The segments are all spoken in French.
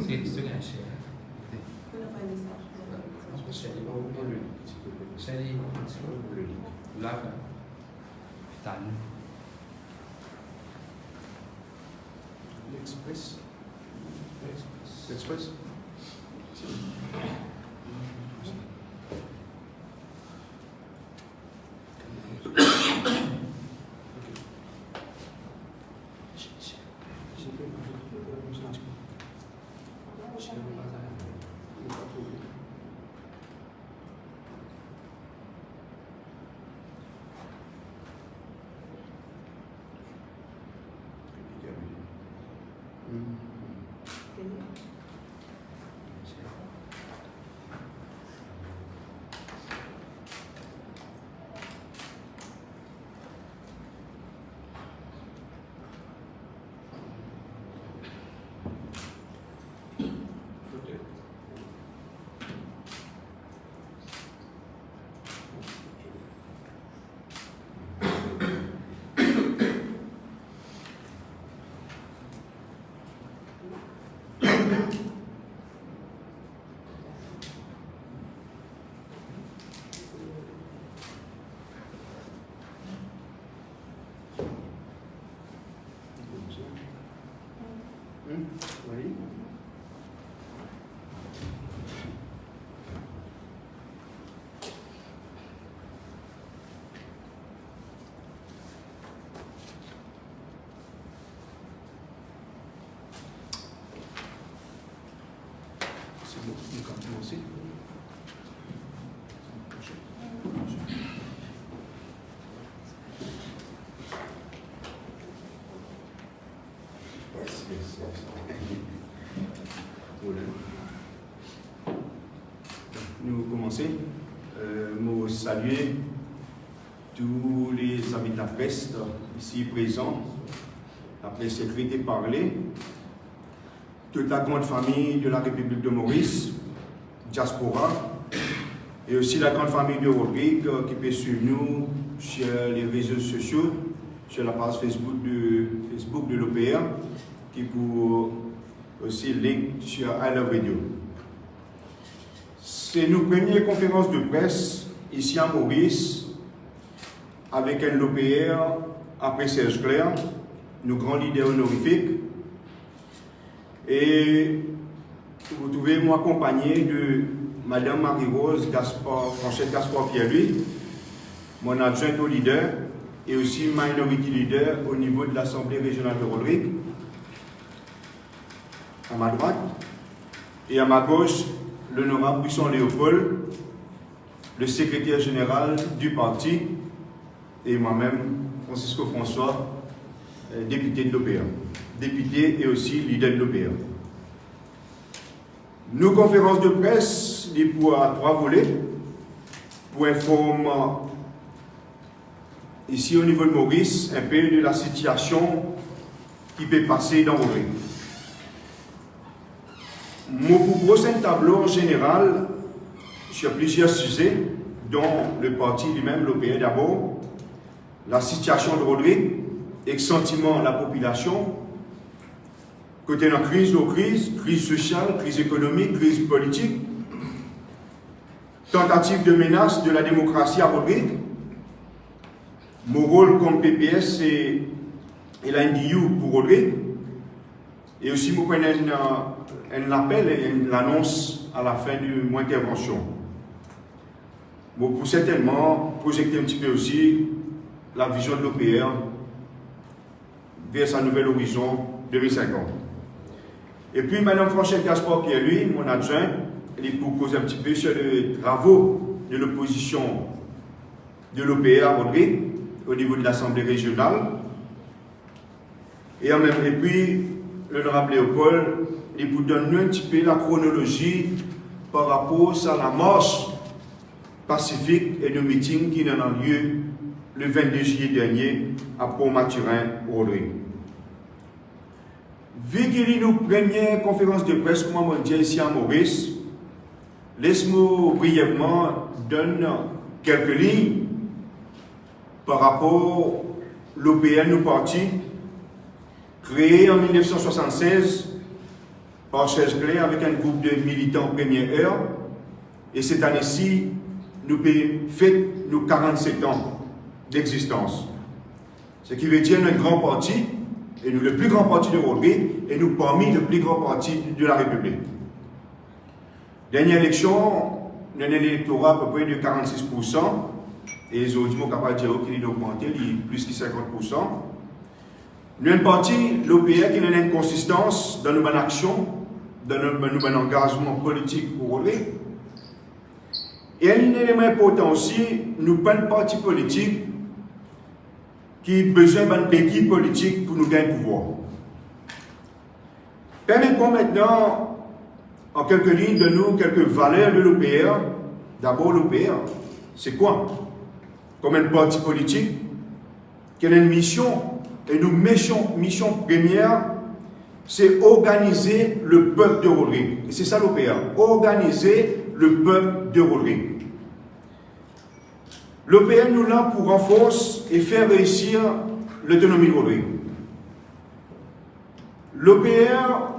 C'est un chien. Chérie, là, putain. L'Express. L'Express. Oui. C'est bon, on peut commencer. Nous commençons. Nous saluer tous les amis de la presse ici présents, la presse écrite et parlée, toute la grande famille de la République de Maurice, diaspora, et aussi la grande famille de Rodrigue qui peut suivre nous sur les réseaux sociaux, sur la page Facebook de l'OPR, qui pour aussi link sur I Love Radio. C'est nos premières conférences de presse ici à Maurice avec un l'OPR après Serge Clair, nos grands leaders honorifiques. Et vous trouvez moi accompagné de Madame Marie-Rose Franchette Gaspard Pierre-Louis, mon adjointe au leader, et aussi minority leader au niveau de l'Assemblée régionale de Rodrigue, à ma droite, et à ma gauche, l'honorable Buisson Léopold, le secrétaire général du parti, et moi-même, Francisco François, député de l'OPR, député et aussi leader de l'OPR. Nos conférences de presse, pour à 3 volets, pour informer ici au niveau de Maurice un peu de la situation qui peut passer dans Rodrigue. Mon propos, c'est un tableau en général sur plusieurs sujets, dont le parti lui-même, l'OPR d'abord, la situation de Rodrigue, et le sentiment de la population, côté de la crise aux crises, crise sociale, crise économique, crise politique, tentative de menace de la démocratie à Rodrigue, mon rôle comme PPS et l'NDU pour Rodrigue, et aussi vous prenez un appel et une annonce à la fin de mon intervention. Bon, pour certainement projeter un petit peu aussi la vision de l'OPR vers sa nouvelle horizon 2050. Et puis, Mme Franchette Gaspard Pierre-Louis, mon adjoint, elle est pour causer un petit peu sur les travaux de l'opposition de l'OPR à Rodrigue, au niveau de l'Assemblée régionale. Et puis, l'honorable Léopold, il vous donne un petit peu la chronologie par rapport à la marche pacifique et de meeting qui a lieu le 22 juillet dernier à Pont-Mathurin, Rodrigue. Vu qu'il y a une première conférence de presse, comme on dit ici à Maurice, laisse-moi brièvement donner quelques lignes par rapport à l'OPR, nos partis, créé en 1976 par Serge Clair avec un groupe de militants première heure. Et cette année-ci, nous fêtons nos 47 ans d'existence. Ce qui veut dire un grand parti, et nous le plus grand parti de Rodrigue, et nous parmi le plus grand parti de la République. Dernière élection, nous avons un électorat à peu près de 46%, et les autres sont capables de dire qu'il est augmenté, il est plus que 50%. Nous avons un parti, l'OPR, qui a une consistance dans nos bonnes actions, dans nos engagements politiques pour Rodrigue. Et un élément important aussi, nous pas un parti politique qui a besoin d'un pays politique pour nous gagner le pouvoir. Permettez-moi maintenant, en quelques lignes, de nous quelques valeurs de l'OPR. D'abord, l'OPR, c'est quoi? Comme un parti politique, qui a une mission, et nous, mission première, c'est organiser le peuple de Rodrigue. Et c'est ça l'OPR, organiser le peuple de Rodrigue. L'OPR nous l'a pour renforcer et faire réussir l'autonomie de Rodrigue. L'OPR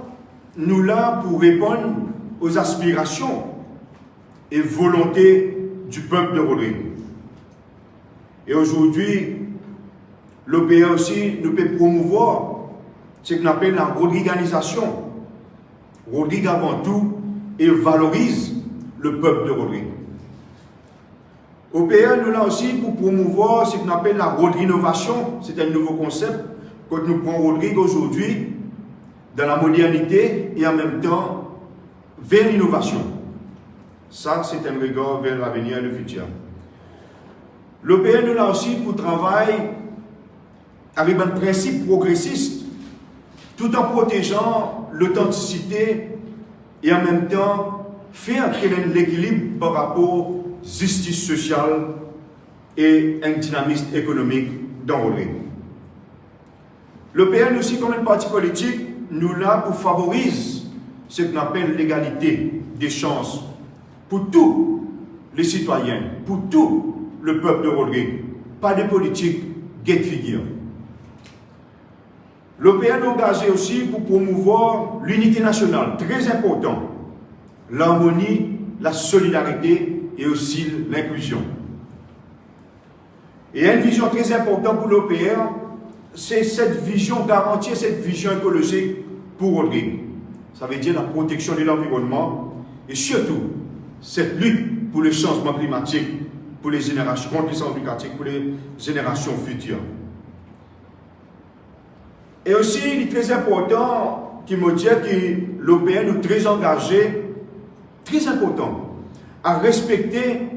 nous l'a pour répondre aux aspirations et volontés du peuple de Rodrigue. Et aujourd'hui, l'OPR aussi nous peut promouvoir ce qu'on appelle la rodriganisation. Rodrigue avant tout et valorise le peuple de Rodrigue. OPR nous l'a aussi pour promouvoir ce qu'on appelle la Rodrinovation. C'est un nouveau concept que nous prenons Rodrigue aujourd'hui dans la modernité et en même temps vers l'innovation. Ça, c'est un regard vers l'avenir et le futur. L'OPR nous l'a aussi pour travailler avec un principe progressiste, tout en protégeant l'authenticité et en même temps faire l'équilibre par rapport justice sociale et un dynamisme économique dans Rodrigue. L'OPR aussi, comme un parti politique, nous l'a pour favoriser ce qu'on appelle l'égalité des chances pour tous les citoyens, pour tout le peuple de Rodrigue, pas de politique get figure. L'OPR est engagé aussi pour promouvoir l'unité nationale, très important, l'harmonie, la solidarité et aussi l'inclusion. Et une vision très importante pour l'OPR, c'est cette vision, garantir cette vision écologique pour Rodrigue. Ça veut dire la protection de l'environnement et surtout cette lutte pour le changement climatique, pour les générations, contre le changement climatique, pour les générations futures. Et aussi, il est très important qui me dit que l'OPR nous très engagé, très important, à respecter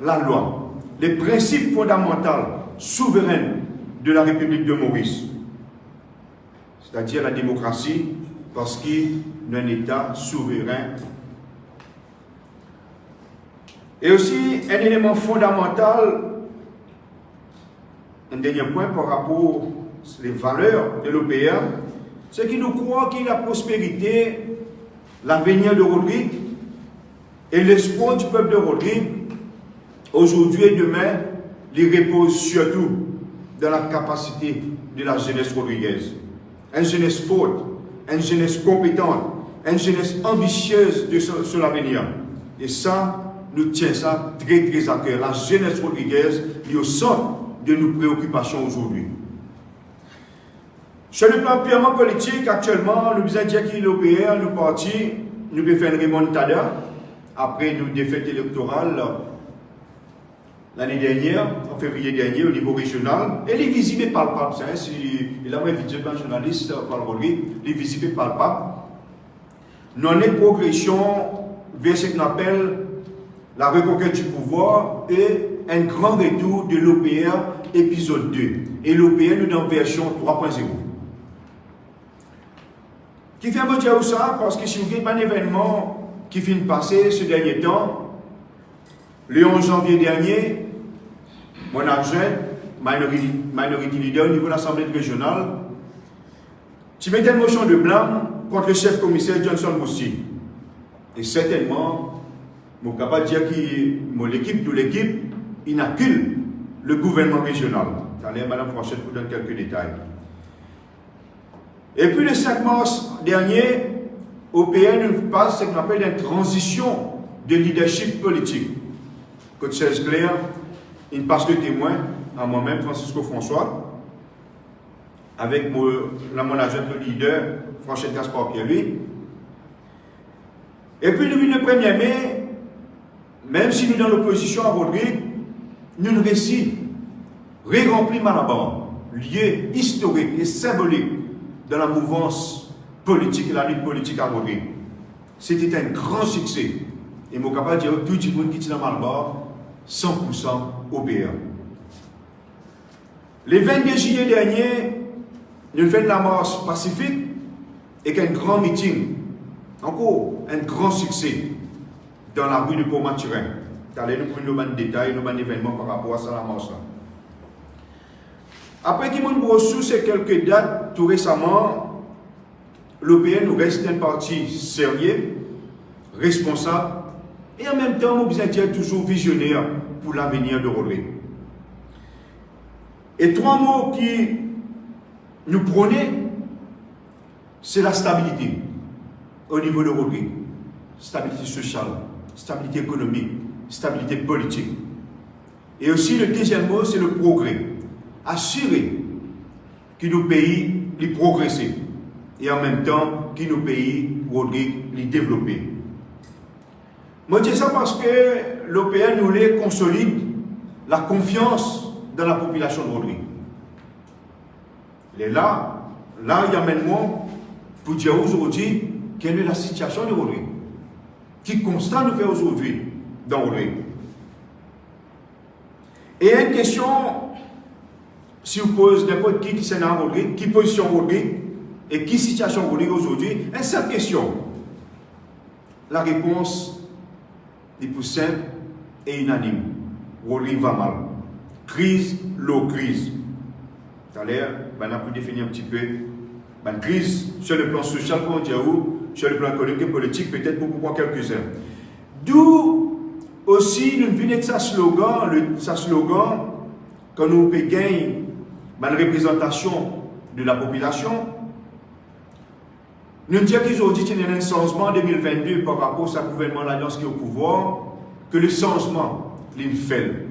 la loi, les principes fondamentaux souverains de la République de Maurice, c'est-à-dire la démocratie, parce qu'il y a un État souverain. Et aussi, un élément fondamental, un dernier point par rapport aux valeurs de l'OPR, c'est qu'il nous croit que la prospérité, l'avenir de Rodrigue et l'espoir du peuple de Rodrigue, aujourd'hui et demain, les repose surtout dans la capacité de la jeunesse rodriguaise. Une jeunesse forte, une jeunesse compétente, une jeunesse ambitieuse sur l'avenir. Et ça, nous tient ça très très à cœur. La jeunesse rodriguaise est au centre de nos préoccupations aujourd'hui. Sur le plan purement politique, actuellement, nous disons dire que l'OPR, nous partis, nous devons faire une remontada après nos défaites électorales l'année dernière, en février dernier, au niveau régional. Et les visibles et palpables, il a invité un journaliste par Rodrigue, les visibles et palpables. Nous avons une progression vers ce qu'on appelle la reconquête du pouvoir et un grand retour de l'OPR épisode 2. Et l'OPR, nous dans version 3.0. Qui fait me dire ça? Parce que si vous voulez un événement qui vient de passer ce dernier temps, le 11 janvier dernier, mon adjoint, minority leader au niveau de l'Assemblée régionale, tu mettais une motion de blâme contre le chef commissaire Johnson Moussi. Et certainement, je suis capable de dire que l'équipe, inacule le gouvernement régional. Allez, Madame Franchette, vous donne quelques détails. Et puis le 5 mars dernier, OPN passe ce qu'on appelle une transition de leadership politique. Côte 16 clair, il passe le témoin à moi-même, Francisco François, avec mon adjoint, le leader, Franchette Gaspard Pierre. Et puis, depuis le 1er mai, même si nous dans l'opposition à Rodrigue, nous nous récits ré-remplis Malabar, lieu historique et symbolique dans la mouvance politique et la lutte politique à Rodrigue. C'était un grand succès. Et je suis capable de dire que tout le monde qui est dans Malabar, 100% OPR. Le 22 juillet dernier, nous avons fait la marche pacifique et un grand meeting. Encore un grand succès dans la rue de Pont-Maturin. Allez, nous prenons nos détails, nos événements par rapport à ça, la marche. Après qu'il nous reçu ces quelques dates, tout récemment, l'OPN nous reste un parti sérieux, responsable, et en même temps, nous besoin d'être toujours visionnaire pour l'avenir de Rodrigue. Et trois mots qui nous prônaient, c'est la stabilité au niveau de Rodrigue. Stabilité sociale, stabilité économique, stabilité politique. Et aussi le deuxième mot, c'est le progrès. Assurer que nos pays les progresser et en même temps que nos pays Rodrigue les développer. Moi, je dis ça parce que l'OPN nous les consolide la confiance dans la population de Rodrigue. Et là, il y a maintenant pour dire aujourd'hui quelle est la situation de Rodrigue. Qui constat nous fait aujourd'hui dans Rodrigue. Et une question, si vous posez n'importe qui s'est dans Rodrigue, qui position Rodrigue et qui situation Rodrigue aujourd'hui, une seule question. La réponse est plus simple et unanime. Rodrigue va mal. Crise, l'eau crise. Tout à l'heure, on a pu définir un petit peu la crise sur le plan social, pour dire où, sur le plan économique et politique, peut-être pour quelques-uns. D'où aussi, nous venons de sa slogan, quand nous gagnons une représentation de la population, nous disons qu'aujourd'hui, il y a un changement en 2022 par rapport à ce gouvernement, l'alliance qui est au pouvoir, que le changement, il fait.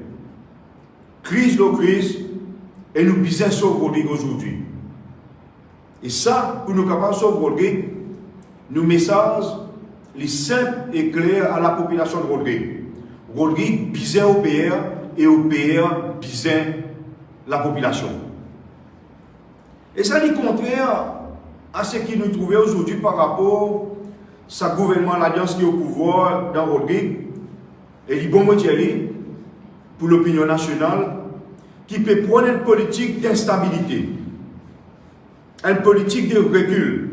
Crise, l'eau crise, et nous bisons sur Rodrigue aujourd'hui. Et ça, pour nous capables de sauver Rodrigue, nos messages, les simples et clairs à la population de Rodrigue. Rodrigue bisait OPR et OPR bisait la population. Et ça, est contraire à ce qui nous trouvait aujourd'hui par rapport à ce gouvernement, l'alliance qui est au pouvoir dans Rodrigue, et les bons mots pour l'opinion nationale, qui peut prendre une politique d'instabilité, une politique de recul,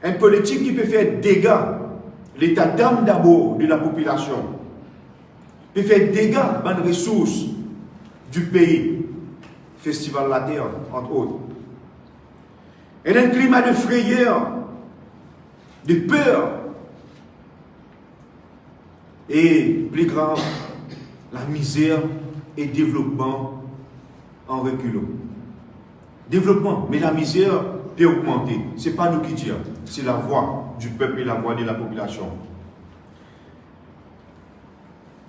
une politique qui peut faire dégâts, l'état d'âme d'abord de la population, peut faire dégâts dans les ressources du pays, Festival La Terre, entre autres. Et un climat de frayeur, de peur, et plus grave, la misère et développement en reculant. Développement, mais la misère peut augmenter. Ce n'est pas nous qui disons, c'est la voix du peuple et la voix de la population.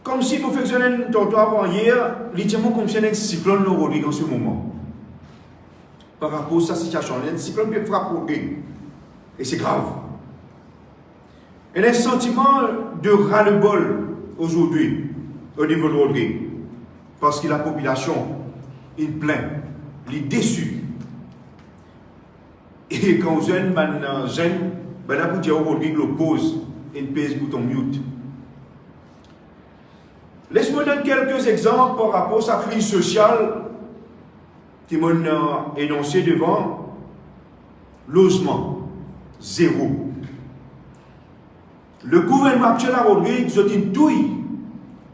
Comme si nous faisions un tantôt avant hier, littéralement comme si un cyclone nous Rodrigue en ce moment. Par rapport à sa situation, un cyclone peut frapper Rodrigue. Et c'est grave. Il y a un sentiment de ras-le-bol aujourd'hui au niveau de Rodrigue. Parce que la population est pleine, elle est déçue. Et quand vous êtes jeune, là pour dire Rodrigue l'oppose et une pèse bouton mute. Laisse-moi donner quelques exemples par rapport à sa crise sociale qui m'a énoncé devant logement, zéro. Le gouvernement actuel à Rodrigue, ils ont dit douille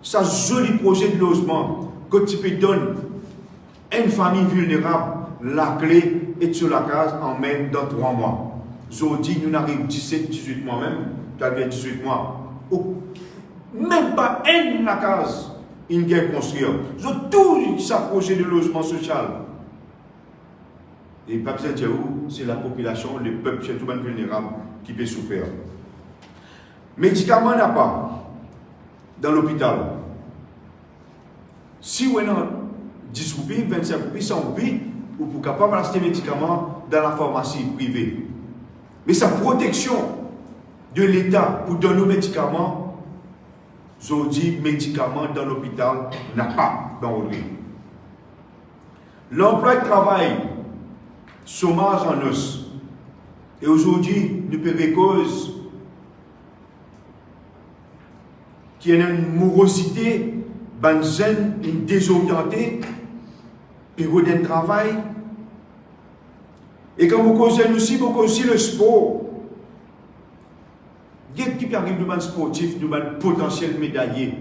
sa joli projet de logement que tu peux donner à une famille vulnérable la clé est sur la case en même dans 3 mois. Ils ont dit nous arrivons 17, 18 mois même, tu as 18 mois. Même pas une la case, ils vient construire. Ils ont tout sa projet de logement social. Et pas besoin de dire où, c'est la population, le peuple, surtout les vulnérables, qui peut souffrir. Médicaments n'a pas dans l'hôpital. Si vous avez 10 roupies, 25 roupies, 100 roupies, vous pouvez capable d'acheter des médicaments dans la pharmacie privée. Mais sa protection de l'État pour donner nos médicaments, je dis médicaments dans l'hôpital n'a pas dans le pays. L'emploi de travail, chômage en os. Et aujourd'hui, nous payons cause qui a une morosité, une désorientée, période de travail. Et quand vous causez aussi, vous causez le sport. Il y a qui arrive de sportif, de potentiel médaillé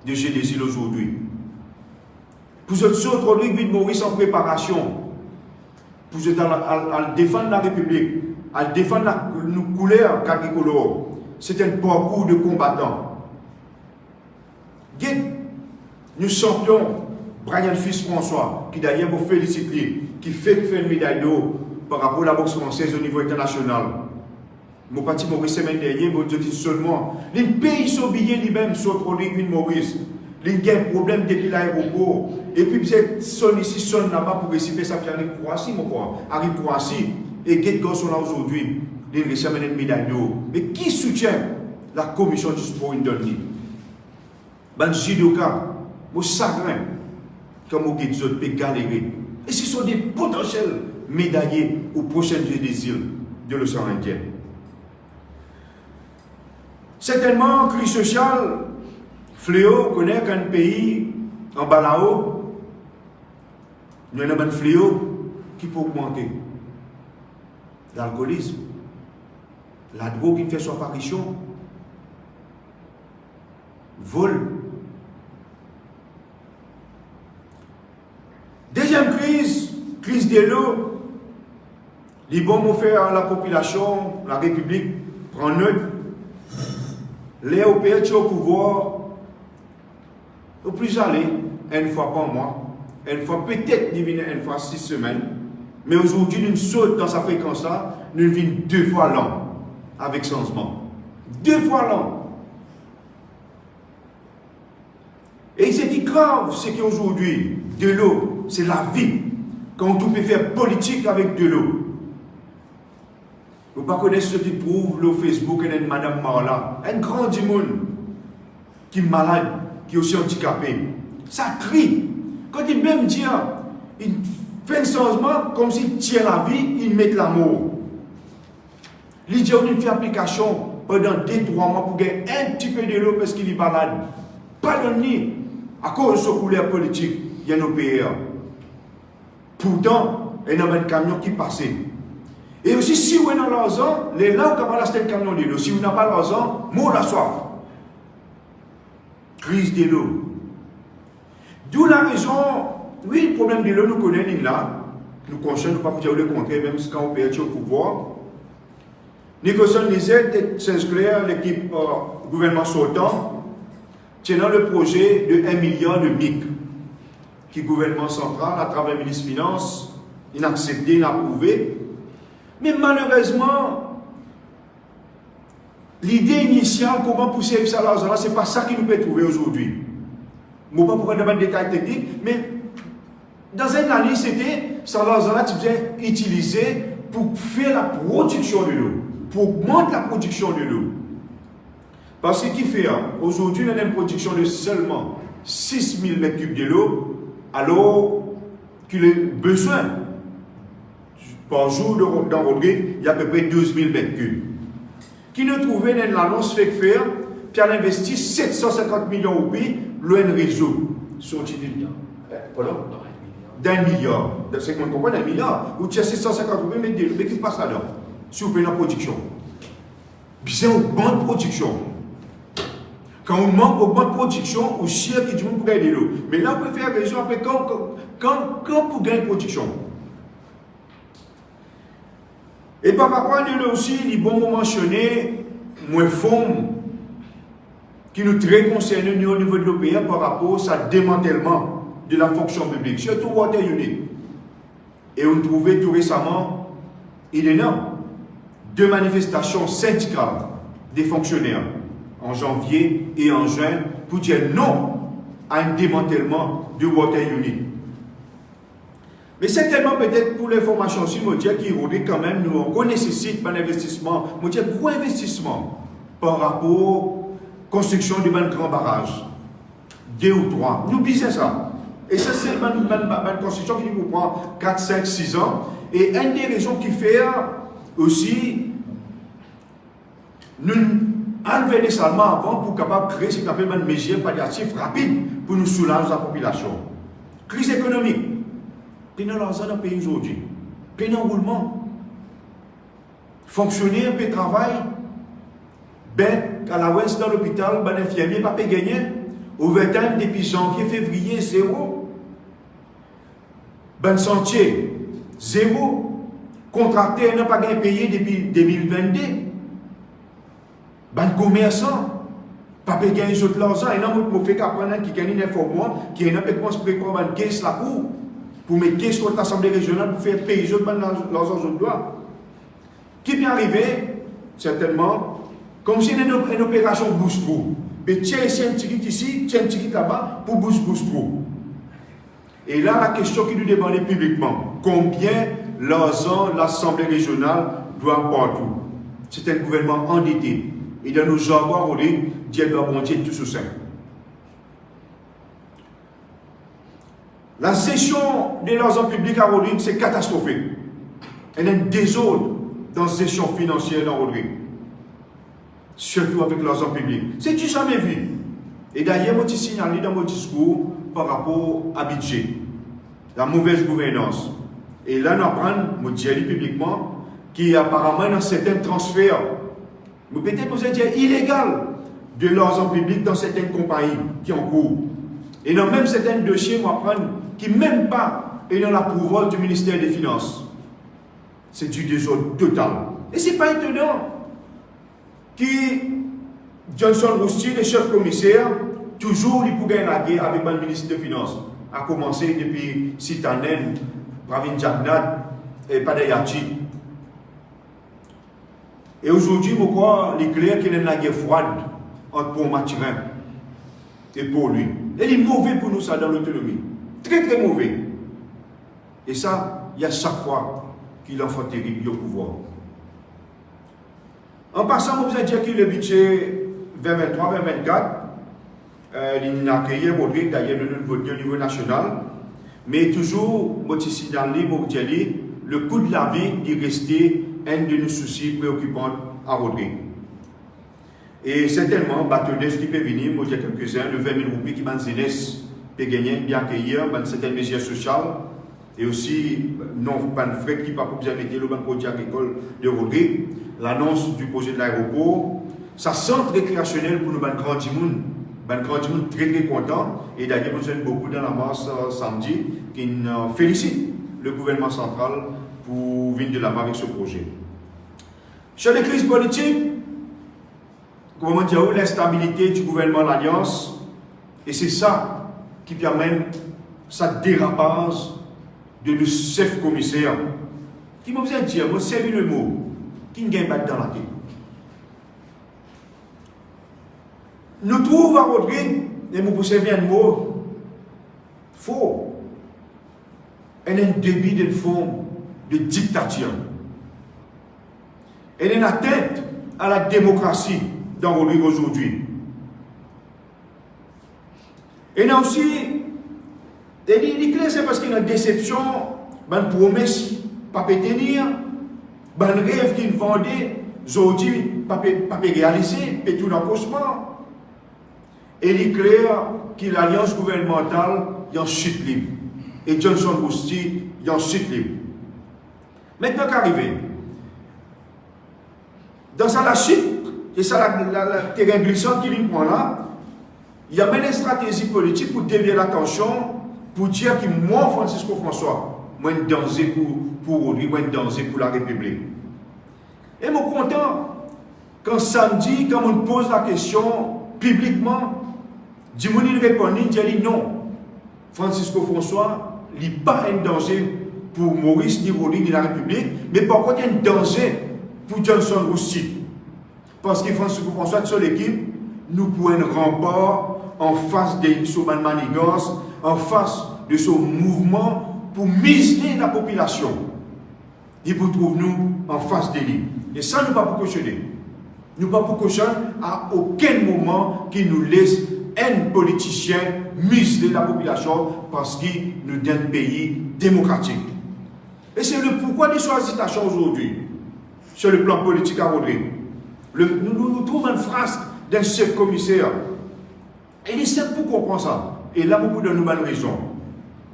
de Jeux des îles aujourd'hui. Pour ce aujourd'hui, Guy Maurice en préparation, pour défendre la République, à défendre nos couleurs caricolores, c'est un parcours de combattants. Nous champions, Brian Fils François, qui d'ailleurs vous félicite, qui fait une médaille d'or par rapport à la boxe française au niveau international. Mon parti Maurice semaine dernière, je dis seulement, les pays sont billets lui-même sur produit Guy Maurice. Il y a un problème depuis l'aéroport. Et puis, c'est son ici, son là-bas pour essayer de faire ça, puis arrive Croatie, mon quoi. Arrive Croatie. Et Gate sont là aujourd'hui. Il reçoit une médaille d'or. Mais qui soutient la commission du sport indonésien? Ben, judoka, mon chagrin, comme vous dites, vous pouvez galérer. Et ce sont des potentiels médaillés aux prochaines Jeux des îles de l'océan Indien. Certainement, crise sociale, fléau, connaît qu'un pays en bas là-haut, il y a un fléau qui peut augmenter. L'alcoolisme, la drogue qui fait son apparition, vol. Deuxième crise, crise de l'eau. Les bons mots faire à la population, la République prend neutre. Les Européens sont au pouvoir, au plus aller, une fois par mois, une fois peut-être, une fois 6 semaines. Mais aujourd'hui, nous sautons dans sa fréquence-là, nous venons 2 fois l'an avec changement. 2 fois l'an. Et ce qui est grave, c'est qu'aujourd'hui, de l'eau, c'est la vie. Quand on peut faire politique avec de l'eau. Vous ne connaissez pas ceux qui trouvent le Facebook et Madame Marla, un grand du monde qui est malade, qui est aussi handicapé. Ça crie. Quand il même dit, il fait un changement comme s'il tient la vie, il met l'amour. Il dit qu'il fait application pendant 2-3 mois pour gagner un petit peu de l'eau parce qu'il est malade. Pas de nid. À cause de ce couleur politique, il y a nos pays. Pourtant, il y a un camion qui passe. Et aussi, si vous avez l'argent, les là, vous pouvez acheter un camion de l'eau. Si vous n'avez pas l'argent, mort la soif. Crise de l'eau. D'où la raison, oui, le problème de l'eau, nous connaissons là. Nous conscients, nous ne pouvons pas dire le contraire, même quand on perd au pouvoir. Négociant les aides, s'inscrire l'équipe gouvernement sortant, tenant le projet de 1 milliard de MIC, qui est le gouvernement central, à travers le ministre des Finances, il a accepté, il a approuvé. Mais malheureusement, l'idée initiale, comment pousser ça l'argent, ce n'est pas ça qui nous peut trouver aujourd'hui. Je ne vais pas pouvoir demander des détails techniques, mais dans une année, c'était ça l'argent-là qui devait utiliser pour faire la production de l'eau, pour augmenter la production de l'eau. Parce que qui fait, aujourd'hui, on a une production de seulement 6 000 m3 de l'eau, alors qu'il a besoin. Par jour dans Rodrigue, il y a à peu près 12 000 m3. Qui nous trouvait dans l'annonce fait faire, qui a investi 750 millions de roupies, loin de réseau. Sorti pardon? D'un milliard. C'est qu'on comprend d'un milliard. Ou tu as 750 roupies, mais qu'est-ce qui se passe là-dedans? Si vous payez la production. Bien, on augmente production. Quand on manque augmente production, on cherche qui du monde pour gagner de l'eau. Mais là, on peut faire réseau après quand pour gagner production. Et par rapport à nous aussi, les bons mots mentionnés, moins fonds, qui nous très concernent au niveau de l'OPA par rapport à ce démantèlement de la fonction publique, surtout Water Unit. Et on trouvait tout récemment il y a 2 manifestations syndicales des fonctionnaires en janvier et en juin pour dire non à un démantèlement du Water Unit. Mais certainement, peut-être pour l'information aussi, je dis qu'il y quand même, nous nécessite un investissement, je dis gros investissement par rapport à la construction de grands barrages. 2 ou 3. Nous disons ça. Et ça, c'est une construction qui nous prend 4, 5, 6 ans. Et une des raisons qui fait aussi, nous enlever les salements avant pour capable créer ce qu'on appelle une mesure palliative rapide pour nous soulager la population. Crise économique. Pénal l'argent dans le pays aujourd'hui. Pénal roulement. Fonctionnaire, pénal travail. Ben, à la ouest dans l'hôpital, ben infirmier, pas gagner. Overtime depuis janvier, février, 0. Ben sentier, 0. Contracté, n'a pas gagné payé depuis 2022. Ben commerçant, pas gagné les autres l'argent. Et non, je fais qu'apprendre qui gagne une information, qui est un peu plus précoce, ben caisse la cour, pour mettre caisse contre l'Assemblée régionale, pour faire payer les autres, ben l'argent de droit. Qui vient arriver, certainement, comme si c'était une opération boost-trou. Mais tiens ici un ticket ici, tiens un ticket là-bas, pour boost-trou. Et là, la question qui nous demandait publiquement, combien l'argent l'Assemblée régionale doit partout? C'est un gouvernement endetté. Et dans nos jargons, on dit, Dieu doit monter tout sous sein. La gestion de l'argent public à Rodrigue, c'est catastrophique. Il y a un désordre dans la gestion financière dans Rodrigue. Surtout avec l'argent public. C'est du jamais vu. Et d'ailleurs, je signalé dans mon discours par rapport à budget, la mauvaise gouvernance. Et là, nous apprenons, je dis publiquement, qu'il y a apparemment un certain transfert, mais peut-être vous dire illégal, de l'argent public dans certaines compagnies qui ont cours. Et dans même certains dossiers, on apprend qui même pas est dans l'approuval du ministère des Finances. C'est du désordre total. Et ce n'est pas étonnant que Johnson Rousty, le chef commissaire, toujours il pouvait la guerre avec le ministre des Finances. A commencé depuis Sitanen, Pravin Jagnat et Padayachi. Et aujourd'hui, je crois qu'il est clair qu'il y a une guerre froide entre Paul Mathurin et pour lui. Et il est mauvais pour nous ça dans l'autonomie. Très très mauvais. Et ça, il y a chaque fois qu'il en fait terrible au pouvoir. En passant, vous avez dit que le budget 2023-2024, il n'a accueilli Rodrigue d'ailleurs au niveau national, mais toujours, je signale, le coût de la vie est resté un de nos soucis préoccupants à Rodrigue. Et certainement, Batodef qui peut venir, moi, il y a quelques-uns, le 20 000 roupies qui m'a peut gagner, bien accueillir, certaines mesures sociales, et aussi, non, pas de frais qui ne peuvent pas bien mettre le produit agricole de Rodrigue, l'annonce du projet de l'aéroport, ça centre récréationnel pour nous, grand monde. Très très content, et d'ailleurs, nous sommes beaucoup dans la masse samedi, qui félicite le gouvernement central pour venir de l'avant avec ce projet. Sur les crises politiques, comment dire, l'instabilité du gouvernement l'Alliance, et c'est ça qui permet sa dérapage de nos chefs commissaires, qui m'a besoin de dire, moi, servi le mot, qui ne gagne pas dans la tête. Nous trouvons à Rodrigue, et nous poussons bien le mot, faux. Elle est un début d'une forme de dictature. Elle est une atteinte à la démocratie dans Rodrigue aujourd'hui. Et là aussi, il est clair, c'est parce qu'il y a une déception, une promesse pas peut tenir, un rêve qu'il vendait, aujourd'hui, pas peut réaliser, et tout l'empochement. Et il est clair que l'alliance gouvernementale est en chute libre. Et Johnson Rousty est en chute libre. Maintenant qu'arrivé, dans ça la chute, et ça la terrain glissant qui lui prend là, il y a même une stratégie politique pour dévier l'attention, pour dire que moi, Francisco François, moi, un danger pour Rodrigue, moi, un danger pour la République. Et je suis content quand samedi, quand on pose la question publiquement, Dimouni répond, il dit non. Francisco François n'est pas un danger pour Maurice, ni Roli, ni la République, mais par contre, il y a un danger pour Johnson aussi. Parce que François de son équipe, nous pouvons un rempart en face de son manigance, en face de son mouvement pour museler la population. Il vous trouve nous en face de lui. Et ça, nous ne pas pour cautionner. Nous ne pas pour cautionner à aucun moment qui nous laisse un politicien museler la population parce qu'il nous donne un pays démocratique. Et c'est le pourquoi des sollicitations aujourd'hui sur le plan politique à Rodrigue. Nous trouvons une phrase d'un chef commissaire. Et il sait pourquoi on prend ça. Et là, beaucoup de nous bonnes raisons.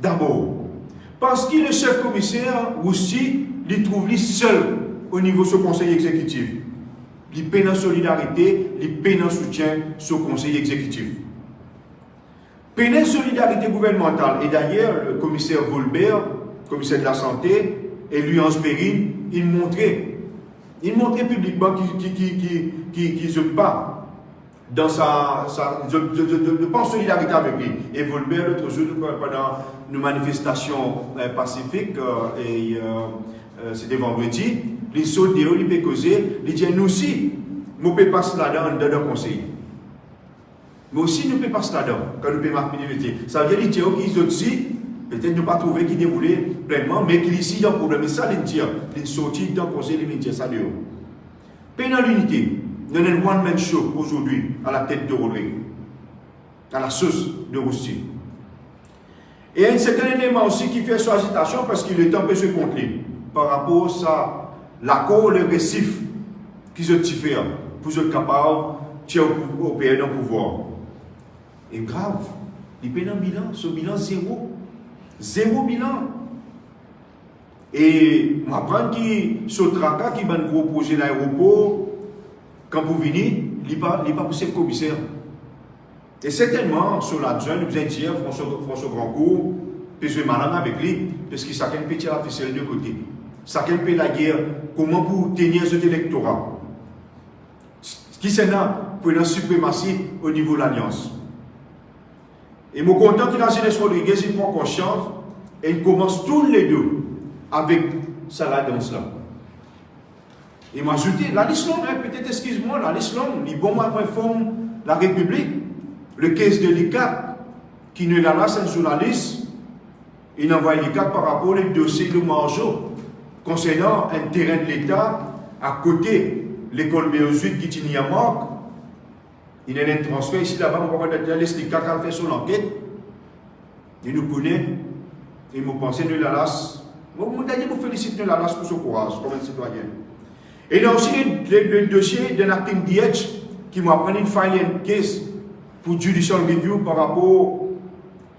D'abord, parce que le chef commissaire aussi, il trouve lui seul au niveau de ce conseil exécutif. Il paie en solidarité, il paie en soutien sur le conseil exécutif. Paie en solidarité gouvernementale. Et d'ailleurs, le commissaire Volbert, commissaire de la santé, et lui en Spérine, il montrait publiquement qu'il se bat dans de pas en solidarité avec lui. Et Volbert, l'autre jour, pendant nos manifestations pacifiques, c'était vendredi, les soldats, les pécosés, ils disent nous aussi, nous ne pouvons pas se là-dedans dans le conseil. Mais aussi, nous ne pouvons pas se là-dedans quand nous pouvons marquer les métiers. Ça veut dire qu'ils aussi, peut-être ne pas trouver qui déroulait pleinement, mais qu'il ici, il y a un problème. Et ça, ils disent, ils sont sortis dans le conseil, ils disent ça dehors. Pendant l'unité, nous avons un one-man show aujourd'hui à la tête de Rodrigue, à la sauce de Roussi. Et il y a un certain élément aussi qui fait son agitation parce qu'il est un peu se contenir par rapport à l'accord répressif qui se fait pour être capable de tirer au pays dans le pouvoir. Et grave, il paye un bilan, ce bilan zéro. Zéro bilan. Et je apprends que ce tracas qui va un gros projet d'aéroport, quand vous venez, il n'est pas pour ce commissaire. Et certainement, sur la zone, nous allons dire François Grandcourt, puis je vais malin avec lui, parce que chacun peut tirer la ficelle de côté. Chacun peut la guerre, comment pour tenir cet électorat. Qui c'est là pour une suprématie au niveau de l'Alliance. Et je suis content que la jeunesse Rodriguez il prend conscience et il commence tous les deux avec ça la danse là. Et m'a ajouté, la liste longue, peut-être excuse-moi, la liste longue, les bons après font la République, le caisse de l'ICAP, qui ne l'a là, c'est sur la liste, il envoie l'ICAP par rapport au dossier de Margeau concernant un terrain de l'État à côté de l'école Béosuite qui est à Marc. Il y a un transfert ici là-bas, on va dire l'ICAP a fait son enquête. Il nous connaît, et nous pensons de la lasse. Moi, je vous félicite de la lasse pour son courage, comme un citoyen. Et il y a aussi le dossier d'un acting DH qui m'a pris une file case pour judicial review par rapport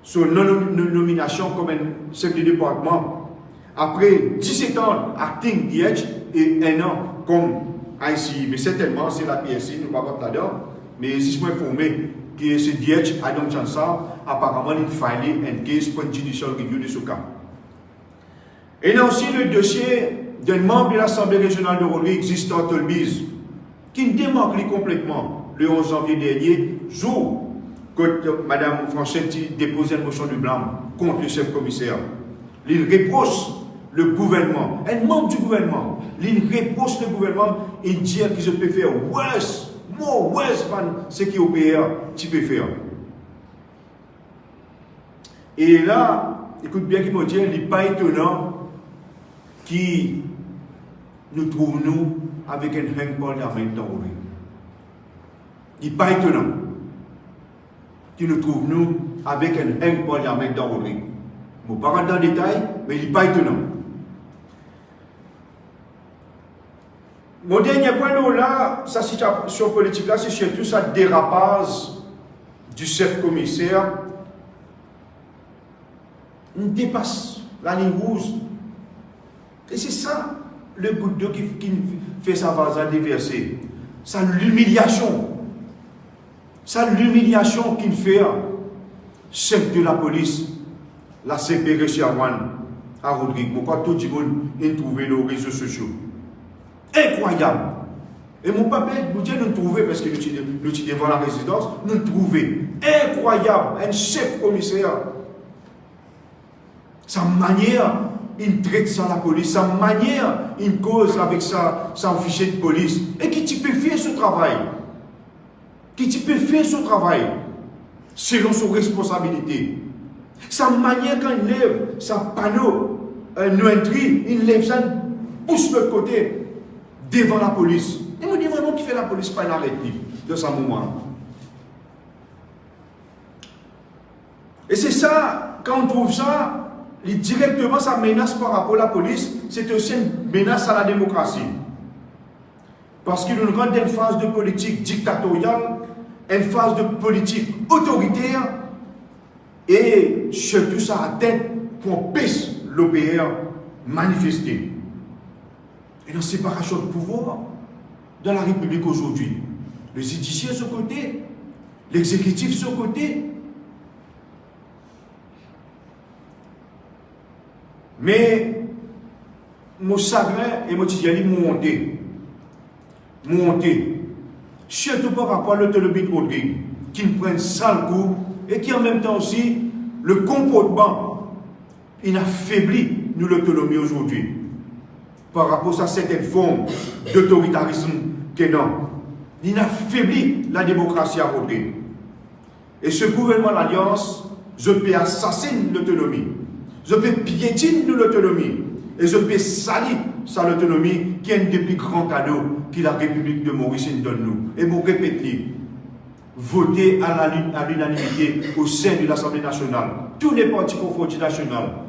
sur non-nomination comme un chef de département. Après 17 ans acting DH et 1 an comme ICI. Mais certainement, c'est la PSI, nous ne parlons pas là-dedans. Mais si je suis informé que ce DH, Adam Chansar, apparemment, il fallait un case pour une judicial review de ce cas. Et il y a aussi le dossier d'un membre de l'Assemblée régionale de Rodrigue, Existant Tolbiz, qui démanque complètement le 11 janvier dernier, jour que Mme Franchetti déposait une motion de blâme contre le chef commissaire. Il reproche le gouvernement, un membre du gouvernement, il reproche le gouvernement et dit qu'il se peut faire worse, more worse than ce qui est au PR, tu peux faire. Et là, écoute bien qu'il me dit, il n'est pas étonnant qui nous trouvons avec un hang parlementaire dans Rodrigue. Il n'est pas étonnant qui nous trouvons avec un hang parlementaire dans Rodrigue. Je ne vais pas rentrer dans le détail, mais il n'est pas étonnant. Mon dernier point là, sa situation politique là, c'est surtout sa dérapage du chef commissaire. On dépasse la ligne rouge. Et c'est ça le goutte d'eau qui fait sa vase à déverser. C'est l'humiliation. C'est l'humiliation qu'il fait chef de la police, la CPR Chiawan, à Rodrigue. Pourquoi tout le monde a trouvé nos réseaux sociaux. Incroyable. Et mon papa, vous dites nous trouver, parce que nous sommes devant la résidence, nous trouver. Incroyable. Un chef commissaire. Sa manière il traite ça la police, sa manière, il cause avec son fichier de police. Et qui tu peux faire ce travail? Qui tu peux faire ce travail selon son responsabilité? Sa manière quand il lève sa panneau, un intrigue, il lève ça, il pousse de l'autre côté, devant la police. Et me demandons qui fait la police pas l'arrêter de ce moment. Et c'est ça, quand on trouve ça, directement ça menace par rapport à la police, c'est aussi une menace à la démocratie. Parce qu'il nous rend une phase de politique dictatoriale, une phase de politique autoritaire, et surtout ça atteint qu'on puisse l'OPR manifester. Et dans la séparation de pouvoir, dans la République aujourd'hui, le judiciaire sur côté, l'exécutif sur côté. Mais mon chagrin et mon tijani monté. Surtout par rapport à l'autonomie de Rodrigue, qui me prennent sale coup et qui en même temps aussi, le comportement, il affaiblit nous l'autonomie aujourd'hui. Par rapport à certaines formes d'autoritarisme qu'il a. Il affaiblit la démocratie à Rodrigue. Et ce gouvernement d'alliance, je peux assassiner l'autonomie. Je peux piétiner l'autonomie. Et je peux salir sa l'autonomie qui est un des plus grands cadeaux que la République de Maurice donne nous. Et vous répétez, votez à l'unanimité au sein de l'Assemblée nationale. Tous les partis confondus nationaux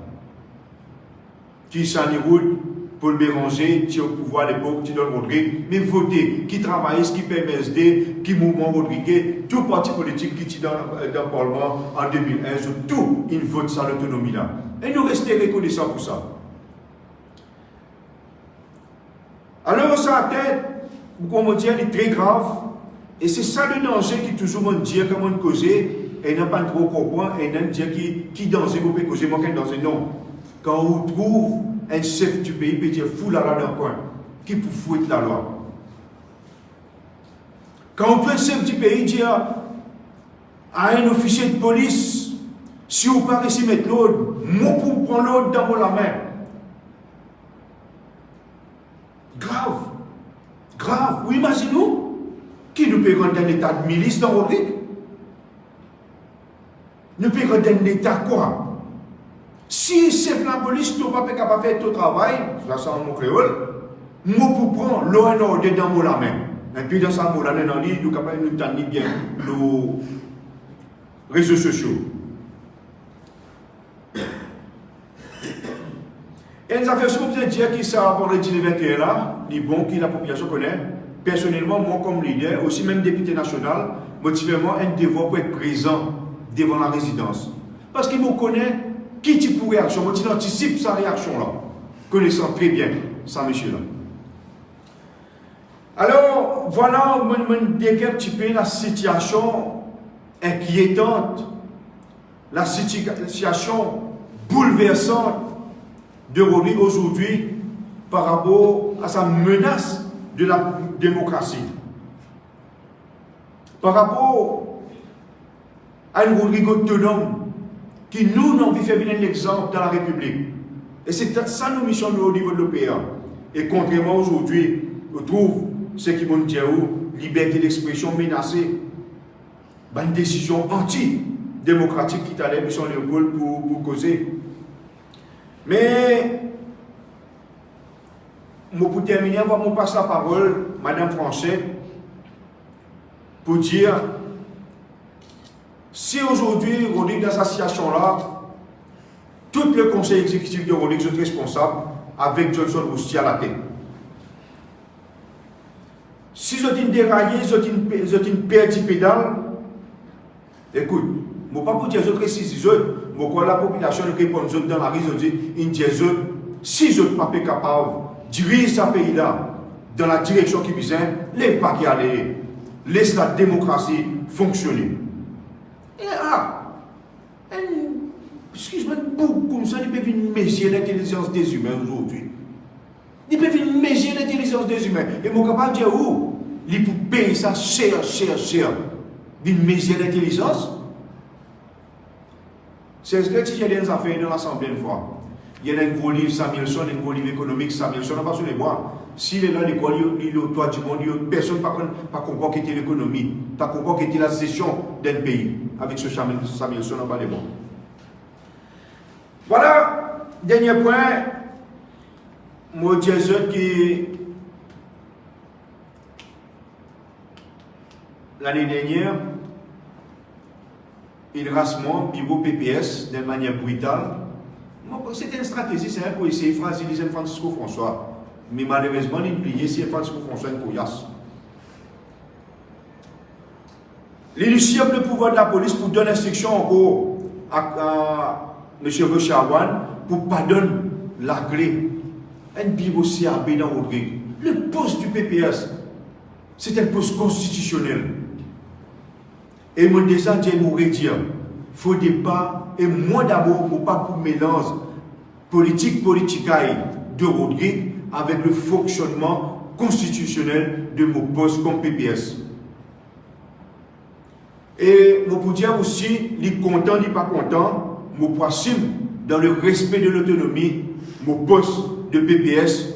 qui s'en route Paul Béranger, qui est au pouvoir à l'époque, qui donne Rodrigue, mais votez, qui travaille, qui PMSD, qui mouvement Rodrigue, tout parti politique qui est dans le Parlement en 2001, tout, ils votent ça l'autonomie là. Et nous restons reconnaissants pour ça. Alors, ça atteint, comme on dit, est très grave, et c'est ça le danger qui toujours me dit, comme on cause, et n'a pas trop comprendre, et n'a pas dit qui danger, vous pouvez causer, moi, qu'un danger, non. Quand on trouve un chef du pays peut dire fou la loi d'un coin, qui peut fouetter la loi. Quand on peut un chef du pays dire à un officier de police, si vous parlez ici mettre l'autre, moi pour prendre l'autre dans la main. Grave. Grave. Vous imaginez-vous qui nous peut rendre un état de milice dans Rodrigue? Nous peut rendre un état quoi? Si c'est la police qui n'est pas capable de faire tout travail, ça c'est en mon créole, moi pour prendre l'eau et l'ordre dans la main. Et puis dans sa mot, là, nous sommes capables de nous tenir bien nos réseaux sociaux. Et nous avons souvent dire que ça va le 2021 là, les bons que la population connaît. Personnellement, moi comme leader, aussi même député national, motivement un devoir pour être présent devant la résidence. Parce qu'il me connaît. Qui type de réaction? Moi, tu anticipes sa réaction là, connaissant très bien ça, monsieur-là. Alors, voilà, on décrit un petit peu la situation inquiétante, la situation bouleversante de Rodrigue aujourd'hui par rapport à sa menace de la démocratie. Par rapport à une Rodrigue autonome qui nous n'ont envie de faire venir l'exemple dans la République. Et c'est ça nos missions au niveau de l'OPA. Et contrairement aujourd'hui, on trouve ce qui vont dire liberté d'expression menacée, une décision anti-démocratique qui t'allait mission Léopold pour causer. Mais, pour terminer, on va passer la parole, Madame Franchet, pour dire si aujourd'hui, Rodrigue, dans cette situation-là, tout le conseil exécutif de Rodrigue est responsable avec Johnson Rousti à la tête. Si vous êtes déraillé, vous êtes perdu pédale, écoute, je ne vais pas vous dire que la population répond dans la rue, si vous n'êtes pas capable de diriger ce pays-là dans la direction qui vient, les pas qui aller, laisse la démocratie fonctionner. Et là, excuse-moi, comme ça, ils peuvent mesurer l'intelligence des humains aujourd'hui. Ils peuvent mesurer l'intelligence des humains. Et mon capable de dire où ils peuvent payer ça cher. Ils mesurer l'intelligence. C'est ce que tu as affaires dans l'Assemblée une fois. Il y a un gros livre Samuelson, un gros livre économique Samuelson, on va sur les bois. S'il est là, l'école, il est au toit du monde, personne ne comprend qu'était l'économie, pas comprend qu'était la gestion d'un pays, avec ce Samuelson en bas les bois. Voilà, dernier point, moi, je qui l'année dernière, il rassemble bureau PPS d'une manière brutale. C'était une stratégie, c'est pour essayer de fragiliser Francisco François. Mais malheureusement, il plié, c'est Francisco François une couillasse. Il usurpe le pouvoir de la police pour donner instruction encore à M. Rochawan pour pardonner la clé. Un bureau CAB dans Rodrigue. Le poste du PPS, c'est un poste constitutionnel. Et mon déjà dit, dire, il faut débat, et moi d'abord, il ne pas pour mélange politique de Rodrigue avec le fonctionnement constitutionnel de mon poste comme PPS. Et je peux dire aussi, il est content, il n'est pas content, je poisson dans le respect de l'autonomie, mon poste de PPS,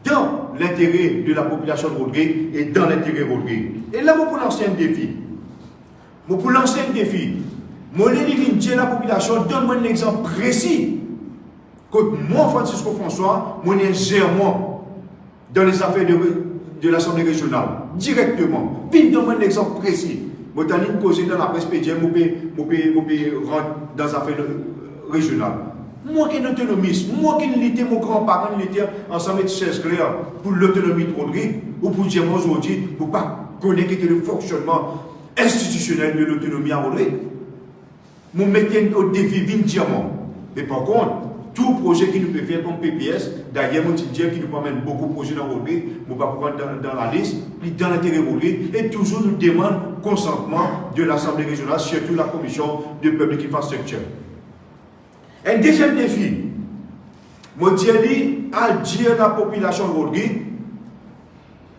dans l'intérêt de la population de Rodrigue et dans l'intérêt de Rodrigue. Et là, je peux lancer un défi. Pour lancer un défi, moi, je dis à la population, donne-moi un exemple précis. Que moi, Francisco François, moi, je gère dans les affaires de l'Assemblée régionale, directement. Puis, donne-moi un exemple précis. Moi, je vais causer dans la presse pédienne, je peux rentrer dans les affaires régionales. Moi qui suis autonomiste, moi qui suis mon grand-parent, qui était ensemble avec Chess Claire pour l'autonomie de Rodrigue, ou pour dire aujourd'hui, pour ne pas connaître le fonctionnement institutionnel de l'autonomie à Rodrigue. Nous mettons au défi 20 diamants. Mais par contre, tout projet qui nous peut faire comme PPS, d'ailleurs, mon petit qui nous permet beaucoup de projets dans Rodrigue, nous ne pouvons pas prendre dans la liste, dans l'intérêt Rodrigue, et toujours nous demande consentement de l'Assemblée régionale, surtout la commission de public infrastructure. Un deuxième défi, moi je dis à dire à la population de Rodrigue,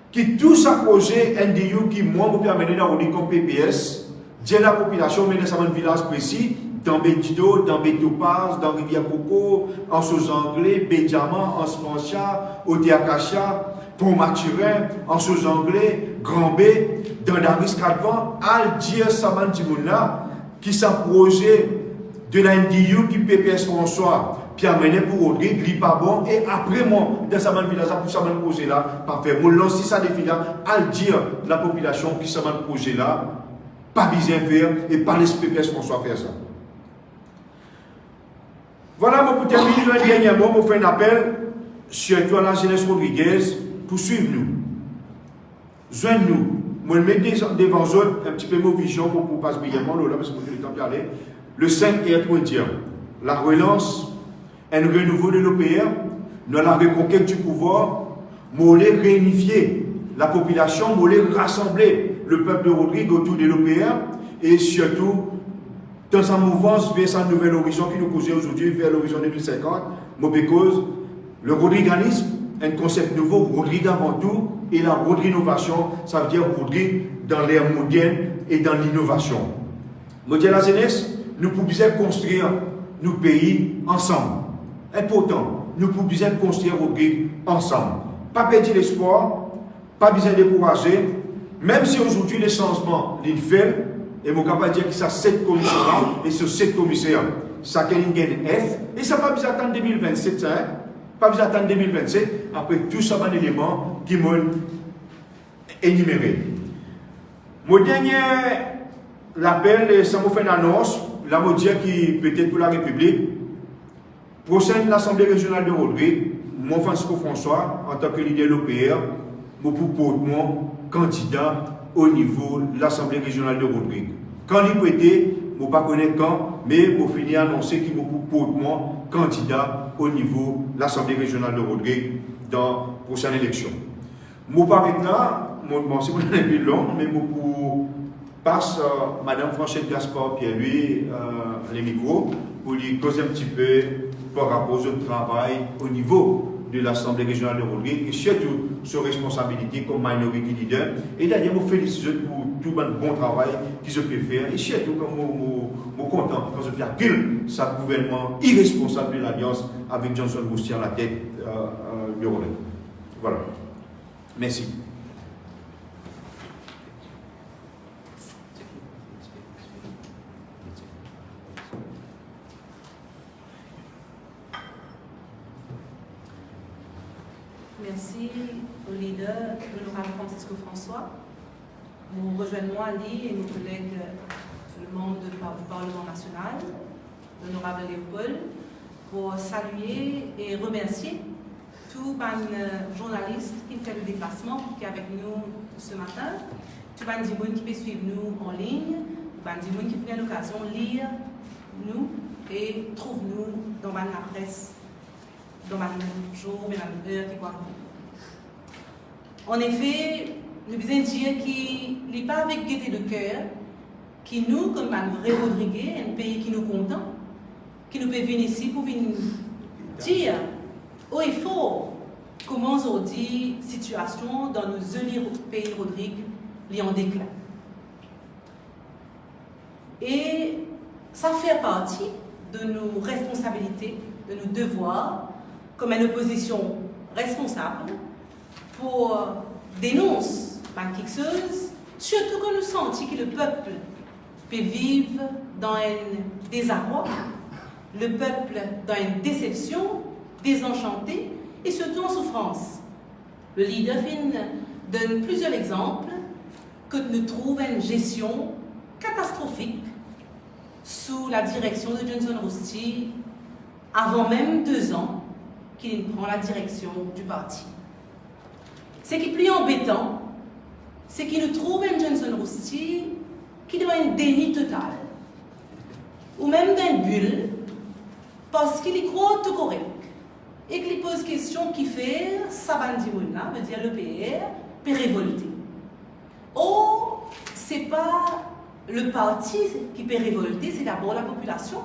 qui tout ça projet NDU qui moi vous permet dans Rodrigue comme PPS, dire la population, mais dans un village précis, dans Bédido, dans Bétopaz, dans Rivière Coco, en Sous-Anglais, Bédiamant, en Spancha, Otéakacha, Pont-Maturin, en Sous-Anglais, Grand B, dans Daris Calvan, à dire Saman Timouna, qui s'approche de la NDU qui PPS François, puis amené pour Rodrigue, lui pas bon, et après moi, dans sa village, pour sa projet là, parfait. Moi, lancer ça défi là, à dire la population qui sa projet là, pas besoin de faire, et pas les PPS François faire ça. Voilà, pour terminer, un dernier mot, je fais un appel, surtout à la jeunesse Rodriguez, pour suivre nous. Joignez-nous. Moi, je mets devant vous un petit peu mon vision pour passer brièvement, là, parce que vous avez le temps d'y aller. Le 5 est mondial. La relance, un renouveau de l'OPR, dans la reconquête du pouvoir, voulait réunifier la population, voulait rassembler le peuple de Rodrigue autour de l'OPR et surtout dans sa mouvance vers sa nouvelle horizon qui nous causait aujourd'hui, vers l'horizon 2050, cause le rodriganisme, un concept nouveau, Rodrigue avant tout, et la Rodrinovation, ça veut dire Rodrigue dans l'ère moderne et dans l'innovation. Modèle la jeunesse, nous pouvons construire nos pays ensemble. Important, nous pouvons construire Rodrigue ensemble. Pas perdre l'espoir, pas besoin de décourager, même si aujourd'hui les changements les fait, et mon capable de dire que ça 7 commissaires, et sur 7 commissaires, ça a une F, et ça pas besoin d'attendre 2027, ça, hein? Pas besoin d'attendre 2027, après tout ça, un élément qui m'ont énuméré. Mon dernier l'appel, ça m'a fait une annonce, la modière qui peut-être pour la République, prochaine l'Assemblée régionale de Rodrigue, mon Francisco François, en tant que leader de l'OPR, je propose mon candidat au niveau de l'Assemblée régionale de Rodrigue. Quand il peut être, je ne sais pas quand, mais je finis à annoncer qu'il me propose mon candidat au niveau de l'Assemblée régionale de Rodrigue dans la prochaine élection. Je ne vais pas maintenant, c'est pour un peu long, mais je passe Mme Franchette Gaspard Pierre-Louis les micros pour lui causer un petit peu par rapport au travail au niveau de l'Assemblée régionale de Rodrigue et surtout sur responsabilité comme minority leader. Et d'ailleurs, je félicite pour tout le bon travail qu'ils ont pu faire et surtout comme je suis content quand je fais pile sa gouvernement irresponsable de l'Alliance avec Johnson Roustier à la tête de Rodrigue. Voilà. Merci. Merci au leader, l'honorable Francisco François. Nous rejoignons Ali et nos collègues, le membre du Parlement national, l'honorable Léopold, pour saluer et remercier tous les journalistes qui font le déplacement, qui est avec nous ce matin, tous les gens qui peuvent suivre nous en ligne, tous les gens qui prennent l'occasion de lire nous et trouvent nous dans la presse, dans le jour, dans l'heure qui croit. En effet, nous devons dire qu'il n'est pas avec gaieté de cœur qui nous, comme un vrai Rodriguez, un pays qui nous content, qui nous peut venir ici pour venir dire haut et fort comment aujourd'hui la situation dans nos jolis pays Rodrigue est en déclin. Et ça fait partie de nos responsabilités, de nos devoirs, comme une opposition responsable, pour dénoncer quelque chose, surtout quand nous sentons que le peuple peut vivre dans un désarroi, le peuple dans une déception, désenchanté et surtout en souffrance. Le leader donne plusieurs exemples que nous trouvons une gestion catastrophique sous la direction de Johnson Roustier avant même 2 ans qu'il prend la direction du parti. Ce qui est plus embêtant, c'est qu'il nous trouve un Johnson Roustier qui doit un déni total, ou même d'une bulle, parce qu'il y croit tout correct, et qu'il pose question qui fait, Sabandimouna, veut dire le PR, peut révolter. Or, ce n'est pas le parti qui peut révolter, c'est d'abord la population.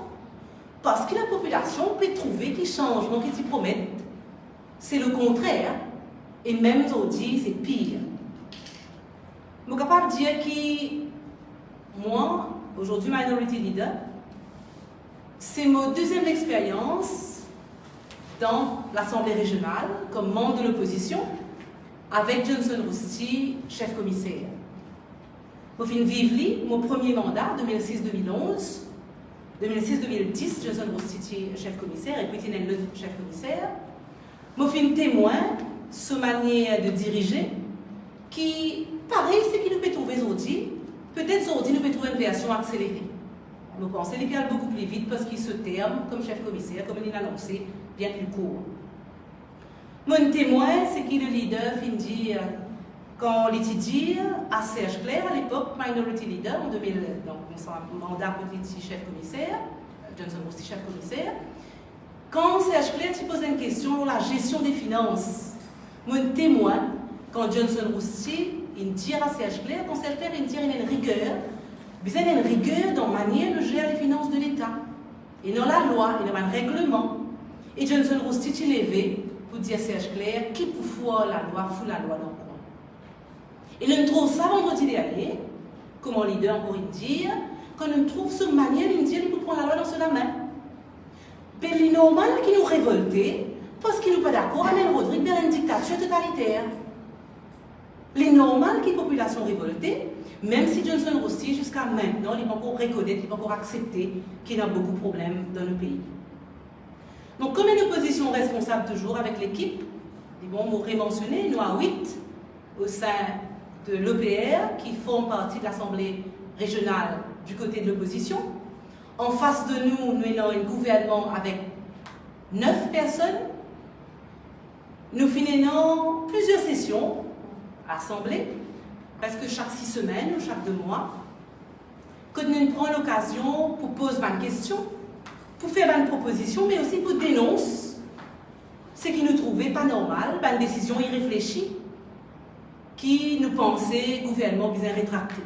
Parce que la population peut trouver qu'ils changent, donc qu'ils promettent. C'est le contraire. Et même aujourd'hui, c'est pire. Je suis capable de dire que moi, aujourd'hui, Minority Leader, c'est ma 2e expérience dans l'Assemblée régionale comme membre de l'opposition avec Johnson Roustier, chef commissaire. Je viens de vivre mon premier mandat, 2006-2011. 2006-2010, Johnson Roustier, chef commissaire, et puis le chef commissaire. Je suis témoin de cette manière de diriger qui, pareil, c'est ce que nous pouvons trouver aujourd'hui. Peut-être aujourd'hui, nous pouvons trouver une version accélérée. Nous pensons qu'il va beaucoup plus vite parce qu'il se terme comme chef commissaire, comme il a annoncé, bien plus court. Mon témoin, c'est que le leader finit dire, quand il dit à Serge Clair, à l'époque, Minority Leader, en 2000, donc son mandat petit chef commissaire, Johnson Roustier chef commissaire, quand Serge Clair pose une question sur la gestion des finances, mon témoin, quand Johnson Roustier, il dit à Serge Clair, quand Serge Clair, il dit qu'il y a une rigueur, il y a une rigueur dans la manière de gérer les finances de l'État. Et dans la loi, il y a un règlement. Et Johnson Roustier, il est levé pour dire à Serge Clair, qui pour faire la loi, fout la loi dans le coin. Et nous trouve ça vendredi dernier, comme un leader encore dire, quand nous trouve cette manière de dire qu'il faut prendre la loi dans la main. Mais il est normal qu'il nous révolte, parce qu'il n'est pas d'accord avec Rodrigue dans une dictature totalitaire. Il est normal qu'il y ait une population révoltée, même si Johnson Roustier, jusqu'à maintenant, il n'est pas encore reconnu, il n'est pas encore accepté qu'il y a beaucoup de problèmes dans le pays. Donc, comme une opposition responsable toujours avec l'équipe, bon, on aurait mentionné, nous à 8 au sein de l'OPR qui forment partie de l'Assemblée régionale du côté de l'opposition. En face de nous, nous avons un gouvernement avec 9 personnes. Nous finissons plusieurs sessions à l'Assemblée, presque chaque 6 semaines ou chaque 2 mois, que nous prenons l'occasion pour poser une question, pour faire une proposition, mais aussi pour dénoncer ce qui nous trouvait pas normal, une décision irréfléchie, qui nous pensait le gouvernement bien rétracté.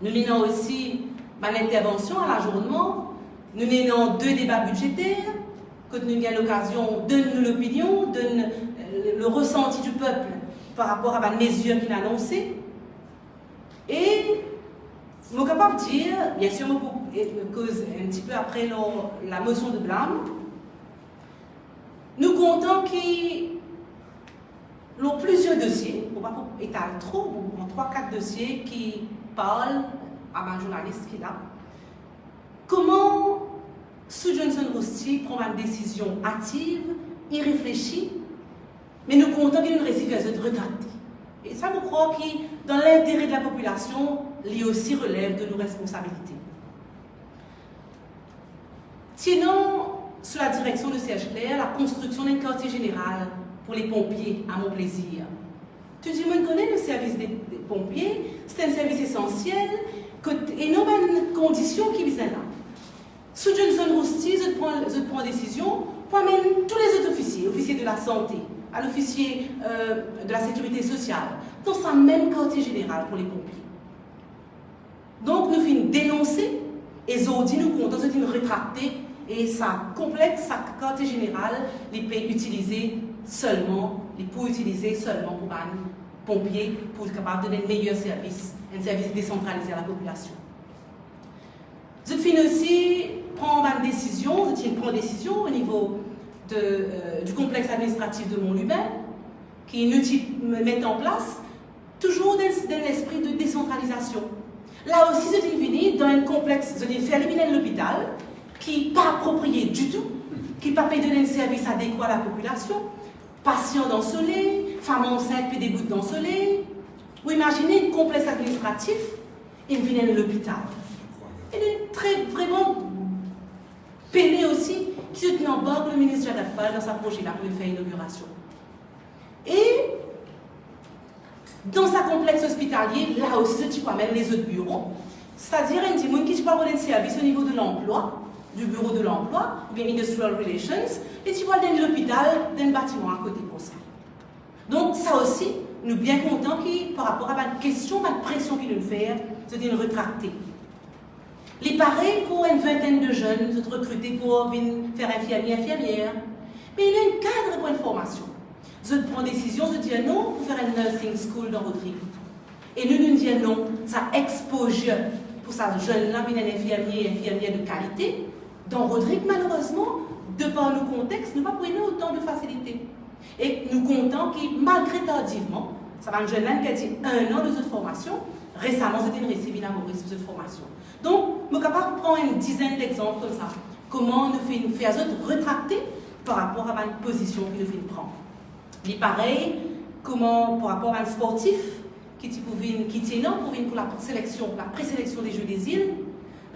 Nous menons aussi une intervention à l'ajournement, nous menons 2 débats budgétaires, que nous avons l'occasion de donner l'opinion, donne le ressenti du peuple par rapport à la mesure qu'il a annoncée. Et je suis capable de dire, bien sûr, cause un petit peu après la motion de blâme, nous comptons qu'il y a plusieurs dossiers, on ne va pas étaler trop, en 3-4 dossiers qui parlent à un journaliste qui est là. Comment Sue Johnson-Rousty prend une décision hâtive, irréfléchie, mais nous comptons qu'il y a une récifesse de retraite. Et ça, je crois que dans l'intérêt de la population, il aussi relève de nos responsabilités. Sinon, sous la direction de Serge Clair, la construction d'un quartier général pour les pompiers, à mon plaisir. Tu dis, moi, je connais le service des pompiers, c'est un service essentiel, et non une condition qui vise là. Sous Johnson-Rousty, je prends décision pour amener tous les autres officiers, officiers de la santé, à l'officier de la sécurité sociale, dans ce même quartier général pour les pompiers. Donc, nous finissons dénoncer, et Zodi nous comptons, c'est une rétractée, et ça complète sa quartier général, les pays utilisés seulement, les pour utiliser seulement pour les pompiers, pour être capable de donner un meilleur service, un service décentralisé à la population. Je finis aussi prendre une décision, une décision au niveau du complexe administratif de Mont-Lubin, qui nous met en place toujours dans l'esprit de décentralisation. Là aussi, c'est venu dans un complexe, c'est faire éliminer l'hôpital, qui n'est pas approprié du tout, qui ne peut pas donner un service adéquat à la population, patients dans le soleil, femmes enceintes puis des bouts dans le soleil. Vous imaginez un complexe administratif, il vient de l'hôpital. Il est très, vraiment peiné aussi, qui se tient en bord le ministre Jadapal dans sa projet là pour faire l'inauguration. Et dans sa complexe hospitalier, là aussi, tu vois même les autres bureaux, c'est-à-dire un petit monde qui peut avoir un service au niveau de l'emploi, du bureau de l'emploi, ou bien Industrial Relations, et tu vois dans l'hôpital, dans le bâtiment à côté pour ça. Donc ça aussi, nous sommes bien contents par rapport à la question, à la pression qu'il nous fait, c'est une retractée. Les pareils pour une vingtaine de jeunes, sont recrutés pour venir faire infirmière, mais il y a un cadre pour une formation. Je prends décision de dire non pour faire un nursing school dans Rodrigue. Et nous disons non, ça expose pour ça jeune-là, une infirmière de qualité. Dans Rodrigue, malheureusement, de par nos contextes, nous ne pouvons pas prendre autant de facilité. Et nous comptons que malgré tardivement, ça va un jeune homme qui a dit 1 an de cette formation, récemment c'était une récidive à Maurice de cette formation. Donc, nous sommes capables de prendre une dizaine d'exemples comme ça. Comment nous faisons retracter par rapport à une position que nous faisons prendre. Et pareil, comment par rapport à un sportif qui tient pour la sélection, la présélection des Jeux des îles,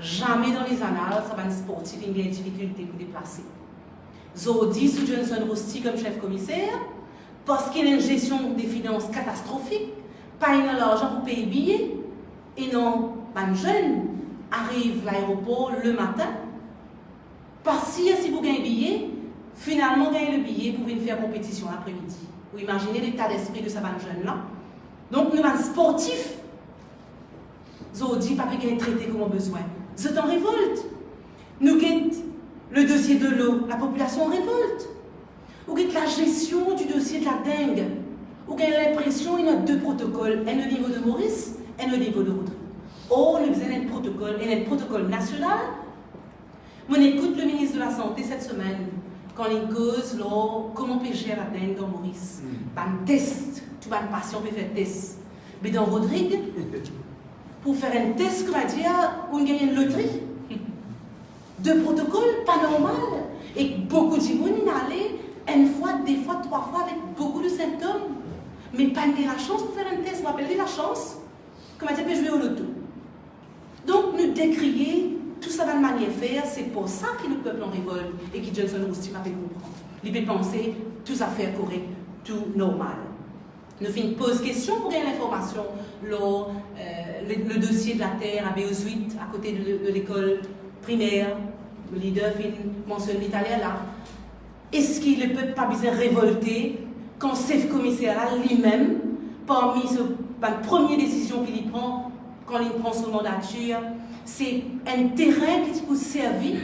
jamais dans les annales, ça va un sportif qui a une difficulté pour déplacer. Zodi sous Johnson-Rousty comme chef commissaire, parce qu'il y a une gestion des finances catastrophique, pas une l'argent pour payer billets, et non, un jeune arrive à l'aéroport le matin, parce que si vous gagnez un billet, finalement gagnez le billet pour venir faire compétition l'après-midi. Vous imaginez l'état d'esprit de ce jeune-là. Donc nous, un sportif, Zodi, pas qu'il traité comme on besoin. Vous êtes en révolte. Nous guettons le dossier de l'eau, la population en révolte. Vous guettez la gestion du dossier de la dengue. Vous avez l'impression qu'il y a 2 protocoles, un au niveau de Maurice, un au niveau de Rodrigue. Or, nous avons un protocole national. On écoute le ministre de la Santé cette semaine, quand il cause comment pécher la dengue dans Maurice. Un test, tout un patient peut faire un test. Mais dans Rodrigue, pour faire un test, on va dire, on gagne une loterie. 2 protocoles, pas normal. Et beaucoup de gens y allaient 1 fois, 2 fois, 3 fois avec beaucoup de symptômes. Mais pas la chance pour faire un test. On appelle la chance. Comme on dit, jouer au loto. Donc, nous décrier tout ça de manière faire, c'est pour ça que le peuple en révolte et que Johnson-Rousty va comprendre. Il peut penser tout ça faire correct, tout normal. Nous faisons une pause question pour gagner l'information. Le dossier de la terre à Béosuite, à côté de l'école primaire, le leader mentionne l'italien là. Est-ce qu'il ne peut pas bien révolter quand chef commissaire lui-même, parmi la première décision qu'il prend, quand il prend son mandature, c'est un terrain qui peut servir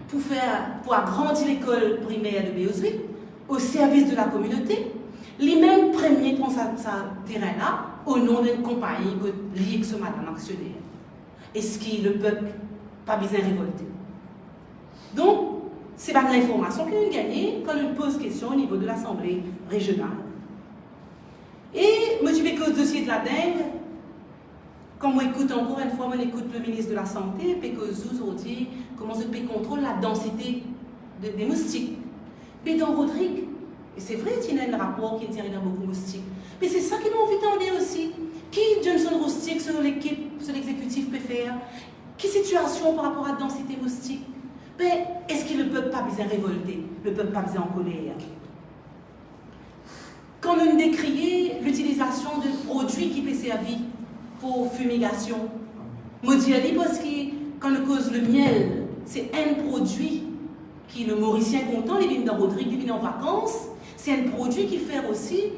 pour agrandir l'école primaire de Béozuit au service de la communauté. Lui-même premier prend sa terrain-là au nom d'une compagnie liée avec ce madame actionnaire. Est-ce que le peuple pas besoin de révolter? Donc, c'est pas l'information que nous gagnons quand nous pose question au niveau de l'Assemblée régionale. Et moi, je vais que le dossier de la dengue, quand on écoute encore une fois, on écoute le ministre de la Santé, et que Zouz dit comment se peut contrôler la densité des moustiques. Mais dans Rodrigue, et c'est vrai qu'il y a un rapport qui dit qu'il y a beaucoup de moustiques, mais c'est ça qu'ils ont envie d'entendre aussi. Qui Johnson Roustic, sur l'équipe, sur l'exécutif peut faire? Quelle situation par rapport à la densité moustique? Mais est-ce que le peuple pas besoin révolter? Le peuple pas besoin en colère? Quand nous décrions l'utilisation de produits qui peuvent servir pour fumigation, moi dis parce que quand on cause le miel, c'est un produit qui le Mauricien content, il vient dans Rodrigue, il vient en vacances, c'est un produit qui fait aussi,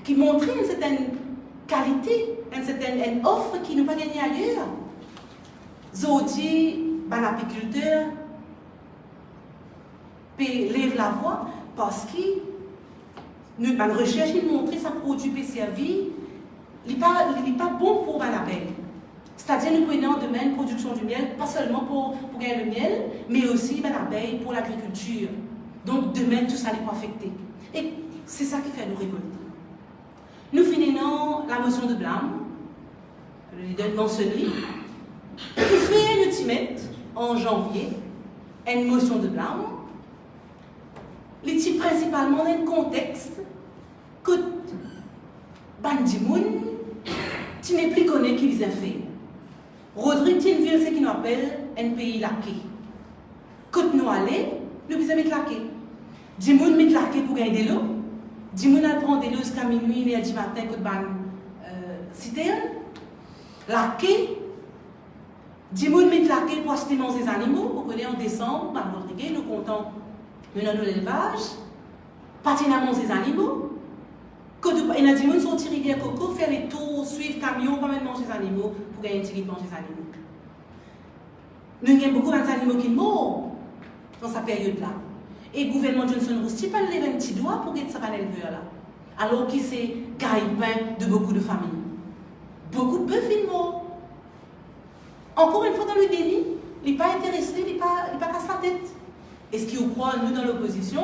qui montre une certaine qualité, une offre qui n'est pas gagnée ailleurs. Zodi, l'apiculteur, peut lever la voix parce que nous, la recherche il montre que ça produit peut servir, il n'est pas bon pour l'abeille. C'est-à-dire nous prenons demain une production du miel, pas seulement pour gagner le miel, mais aussi l'abeille pour l'agriculture. Donc demain tout ça n'est pas affecté. Et c'est ça qui fait nous révolter. Nous finissons la motion de blâme, le leader de mentionnerie, qui fait un ultimate en janvier, une motion de blâme. Les principalement dans un contexte que Bandimoun, tu n'es plus connu qui les a fait. Rodrigue, tu une ville, c'est qui nous appelle un pays laqué. Quand nous allons, nous pouvons mettre laqué. Dimoun met laqué pour gagner de l'eau. Dimoun a prendre de l'eau jusqu'à minuit, et du matin, quand ban citerne. Laqué. Dimoun met laqué pour acheter manger des animaux. Vous connaissez en décembre, Rodrigue, nous comptons. Nous avons l'élevage, patinament des animaux. Quand il y a des gens qui sont tirés rivière coco, faire les tours, suivre camion, pas même manger des animaux pour gagner un petit manger des animaux. Nous avons beaucoup d'animaux qui meurent dans cette période-là. Et le gouvernement Johnson Rousty pas lever un petit doigt pour gagner ça éleveur là. Alors qu'il c'est gagne-pain de beaucoup de familles. Beaucoup de bœufs ils meurent. Encore une fois dans le déni, il n'est pas intéressé, il n'est pas casse la tête. Est-ce qu'il croit, nous, dans l'opposition,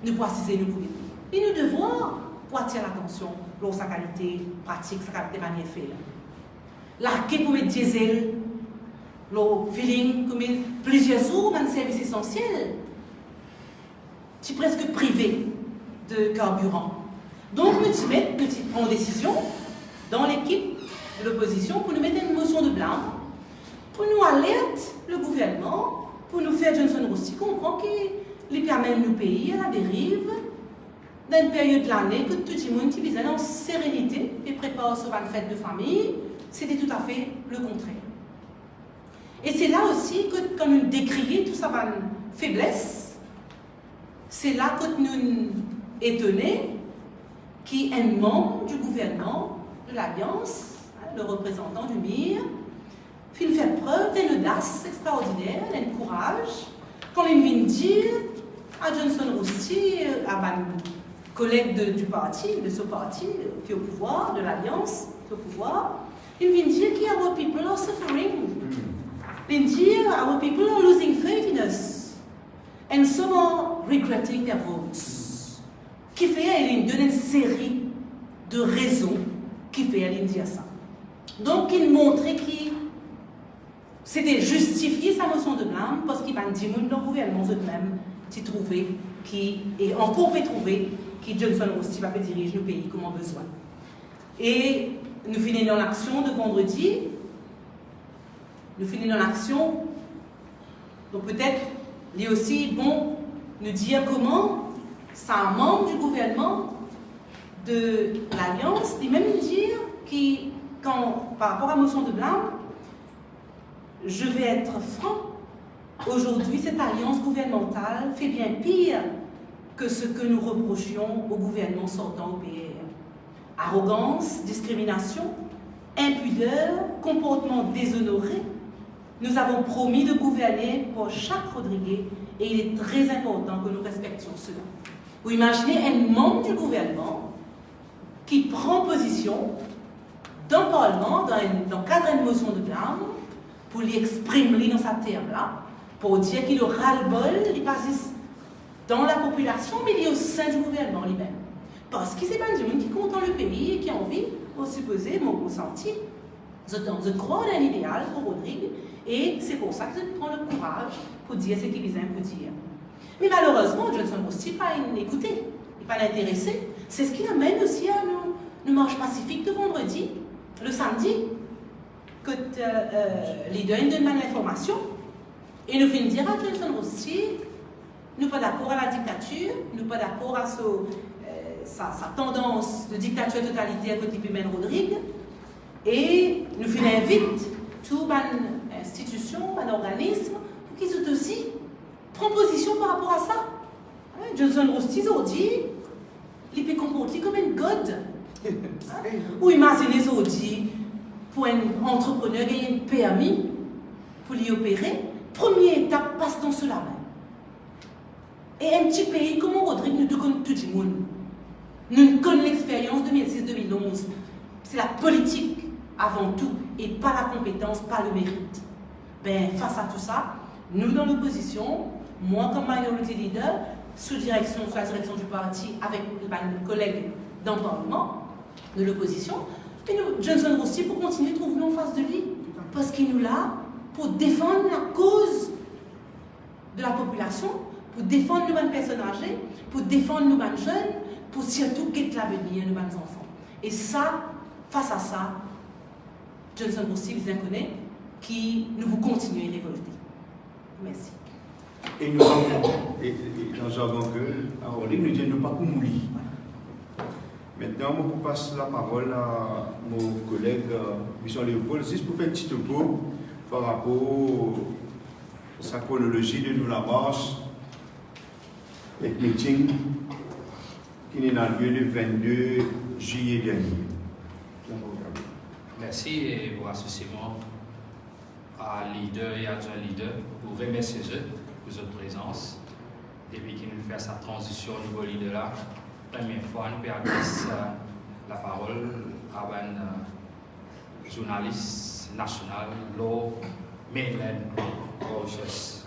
nous préciser nous pour aider? Et nous devons pour attirer l'attention pour sa qualité pratique, sa qualité manière faire. L'arqué pour mettre diesel, le feeling, comme plusieurs jours dans un service essentiel, c'est presque privé de carburant. Donc, nous prenons décision dans l'équipe de l'opposition pour nous mettre une motion de blâme, pour nous alerter le gouvernement, pour nous faire Johnson Rousty comprendre qu'il permet nos pays à la dérive dans une période de l'année que tout le monde qui vise en sérénité et prépare sur une fête de famille, c'était tout à fait le contraire. Et c'est là aussi que quand nous décrions toute sa faiblesse, c'est là que nous étonnons qu'un membre du gouvernement de l'Alliance, le représentant du MIR, il fait preuve d'une audace extraordinaire, d'un courage, quand il vient dire à Johnson Rousty, à ma collègue du parti, de ce parti qui est au pouvoir, de l'Alliance qui est au pouvoir, il vient dire que our people are suffering. Il vient dire our people are losing faith in us. And some are regretting their votes. Qui fait, il donne une série de raisons qui fait, il dire ça. Donc, il montrait qu'il c'était justifier sa motion de blâme parce qu'il va dire que le gouvernement eux-mêmes s'y trouver qui et encore peut trouver qui Johnson Rousty va diriger le pays comme on a besoin. Et nous finissons l'action de vendredi. Nous finissons l'action. Donc peut-être il est aussi bon nous dire comment c'est un membre du gouvernement de l'Alliance, et même dire que par rapport à la motion de blâme, je vais être franc, aujourd'hui cette alliance gouvernementale fait bien pire que ce que nous reprochions au gouvernement sortant au PR. Arrogance, discrimination, impudeur, comportement déshonoré. Nous avons promis de gouverner pour chaque Rodriguez Et il est très important que nous respections cela. Vous imaginez un membre du gouvernement qui prend position dans le Parlement, dans le cadre d'une motion de blâme, pour lui exprimer dans sa terme-là, pour dire qu'il aura le bol, il passe dans la population, mais il est au sein du gouvernement lui-même. Parce que c'est pas un monde qui compte dans le pays et qui a envie, au supposé, mon ressenti. Je crois en un idéal pour Rodrigue, et c'est pour ça que je prends le courage pour dire ce qu'il vient pour dire. Mais malheureusement, Johnson Rosti n'a pas écouté, il n'est pas intéressé. C'est ce qui amène aussi à nos marches pacifiques de vendredi, le samedi, que les deux nous donnent l'information, et nous finissons dire à Johnson Rosti, nous ne sommes pas d'accord à la dictature, nous ne sommes pas d'accord à sa tendance de dictature totalitaire que type mène Rodrigue, et nous invitons toute une institution, un organisme, pour qu'ils soient aussi prendre position par rapport à ça. Johnson Rosti a dit, il peut comporter comme un god. Ou imaginez dit, pour un entrepreneur qui a un permis pour l'y opérer, première étape passe dans cela même. Et un petit pays comme Rodrigue, nous connaissons tout le monde. Nous connaissons l'expérience 2006-2011. C'est la politique avant tout, et pas la compétence, pas le mérite. Ben, face à tout ça, nous dans l'opposition, moi comme minority leader, sous la direction du parti, avec mes collègues dans le Parlement, de l'opposition, et nous, Johnson Rosti, pour continuer, trouve-nous en face de lui, parce qu'il nous là pour défendre la cause de la population, pour défendre nos personnes âgées, pour défendre nos jeunes, pour surtout guetter l'avenir de nos enfants. Et ça, face à ça, Johnson Rosti, les inconnus, qui nous vous continuez à révolter. Merci. Et nous avons, et dans le jargon que, à Rodrigue, nous disons pas pour mourir. Maintenant, je passe la parole à mon collègue Michel Léopold, juste pour faire un petit topo par rapport à sa chronologie de nous la marche, le meeting qui est dans lieu le 22 juillet dernier. Merci et bon associement à leader et adjoint leader pour remercier eux pour votre présence et puis qui nous fait sa transition au niveau leader là. Première fois, nous perdons la parole à un journaliste national, l'eau, mainland, Rochesse.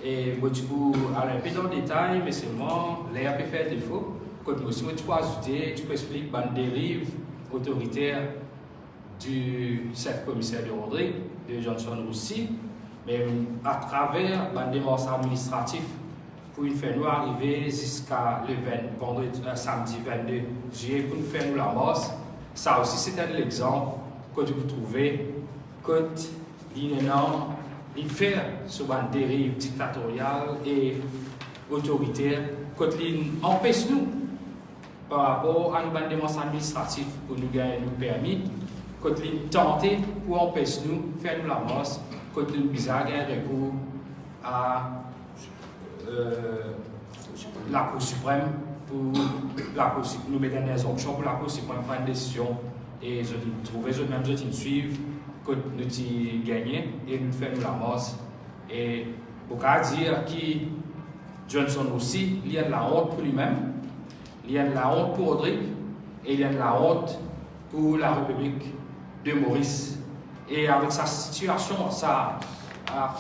Et du coup, aller un peu dans le détail, mais seulement, l'air peut faire défaut. Quand nous aussi, tu peux ajouter, tu peux expliquer une dérive autoritaire du chef-commissaire de Rodrigue, de Johnson Rosti, mais à travers une démarche administrative pour nous faire nous arriver jusqu'à le samedi 22 juillet pour nous faire nous la mort. Ça aussi, c'est un exemple que vous trouvez que il fait sur une dérive dictatoriale et autoritaire, que empêche nous par rapport à nos démarches administratives pour nous gagner nos permis, que tenter pour empêcher nous faire nous la mort, que nous bizarre un recours à la Cour suprême pour nous mettre une injonction pour la Cour suprême prendre une décision et je trouve même je suivre que nous avons gagné et nous faisons la mort. Et pour dire que Johnson aussi, il y a de la honte pour lui-même, il y a de la honte pour Rodrigue et il y a de la honte pour la République de Maurice. Et avec sa situation, sa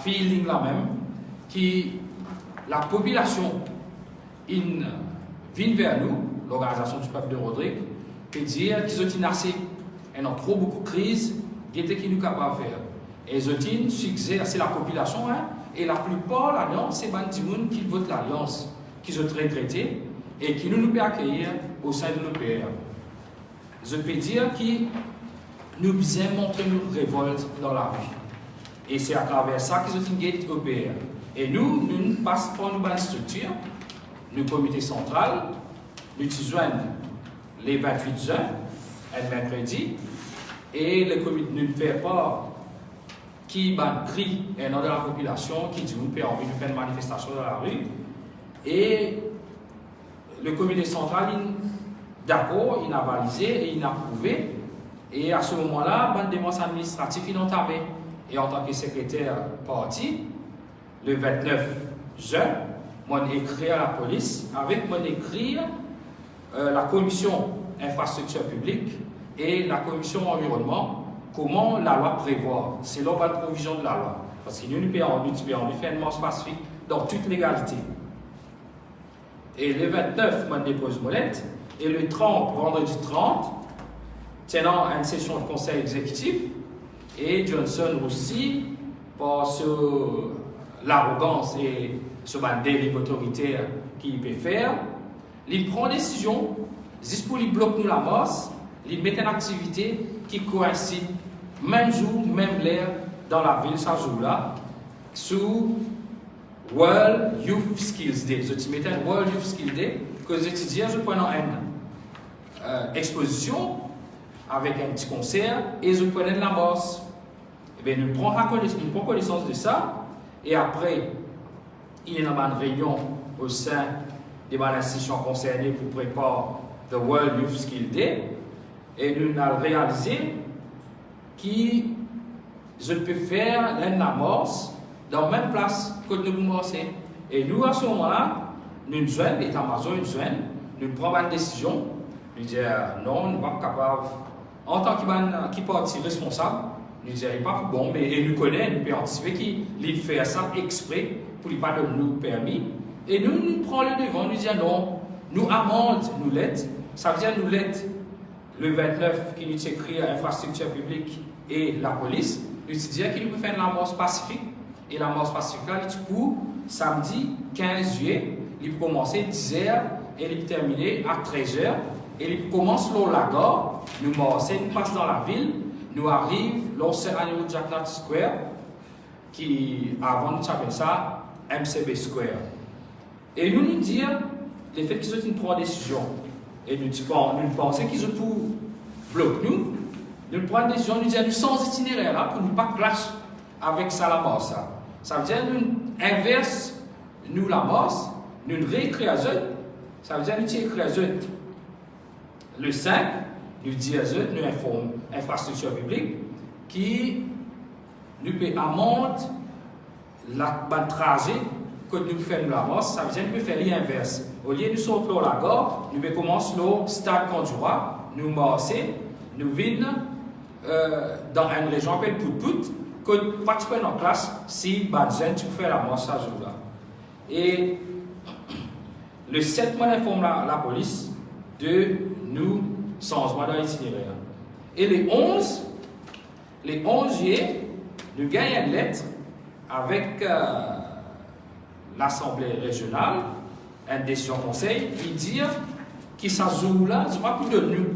feeling là même, qui la population vient vers nous, l'organisation du peuple de Rodrigue, peut dire qu'ils ont assez, et ont trop beaucoup de crises, qui nous sont capables de faire. Et ils ont succès, c'est la population, hein, et la plupart, l'alliance, c'est des gens qui votent l'alliance, qui ont regretté, et qui nous peut accueillir au sein de nos pays. Je peux dire que nous devons montrer nos révoltes dans la rue. Et c'est à travers ça qu'ils ont gagné au pays. Et nous passons par une structure, le comité central, nous joignons les 28 juin, un mercredi, et le comité ne fait pas qui crie un nom de la population qui dit qu'on a envie de faire une manifestation dans la rue. Et le comité central, d'accord, il a validé et il a approuvé. Et à ce moment-là, une démarche administrative est entamée. Et en tant que secrétaire parti, le 29 m'ont écrit à la police, avec m'ont écrit la commission infrastructure publique et la commission environnement, comment la loi prévoit, c'est la provision de la loi. Parce que nous peut faire une marche pacifique dans toute légalité. Et le 29, moi, dépose molette. Et le 30, vendredi 30, tenant une session de conseil exécutif, et Johnson aussi, par l'arrogance et ce dérive autoritaire qu'il peut faire, il prend une décision, juste pour lui bloquer nous la masse, il met une activité qui coïncide, même jour, même l'heure, dans la ville, ce jour-là, sous World Youth Skills Day. Je mettais un World Youth Skills Day que les étudiants je prends une exposition avec un petit concert et je prenais de la bosse. Et bien, nous prenons connaissance de ça et après, il y a une réunion au sein des institutions concernées pour préparer le World Youth Skills Day et nous avons réalisé que je peux faire l'amorce dans la même place que nous commençons. Et nous, à ce moment-là, nous jeunes, l'état-major, nous prenons une décision, nous disons non, nous ne sommes pas capables, en tant que parti responsable, nous disons pas bon, mais et nous connaissons, nous pouvons anticiper qu'il fait ça exprès pour ne pas nous permis. Et nous prenons le devant, nous disons non, nous amendons, nous l'aide, ça veut dire nous l'aide le 29 qui nous écrit à l'infrastructure publique et la police, nous disons qu'il peut faire une amorce pacifique. Et la marche pacifique là, pour samedi 15 juillet, il peut commencer à 10h et il peut terminer à 13h. Et il commence le Lagor, nous marchons, nous passons dans la ville, nous arrivons l'ancien annual Jack Nat Square, qui avant nous appelle ça MCB Square. Et nous disons, le fait qu'ils ont pris une décision, et nous pensons qu'ils ont tout bloqué nous prenons une décision, nous disons sans itinéraire là, pour ne pas clash avec ça la mort. Ça veut dire nous inverse nous la masse, nous réécrivons, ça veut dire nous écrivons le 5, nous disons, nous informons l'infrastructure publique qui nous peut amender le trajet que nous faisons la masse, ça veut dire nous pouvons faire l'inverse. Au lieu de nous sortir la gare, nous pouvons commencer le stade Conjura, nous marcher, nous venons dans une région appelée Pout-Pout, que pas tu peux en classe si tu peux faire la marche à jour-là. Et le 7 mois informe la police de nous changement dans l'itinéraire. Et les 11 juillet, nous gagnons une lettre avec l'Assemblée régionale, une décision conseil, qui dit que ça jour-là, ce n'est pas pour de nous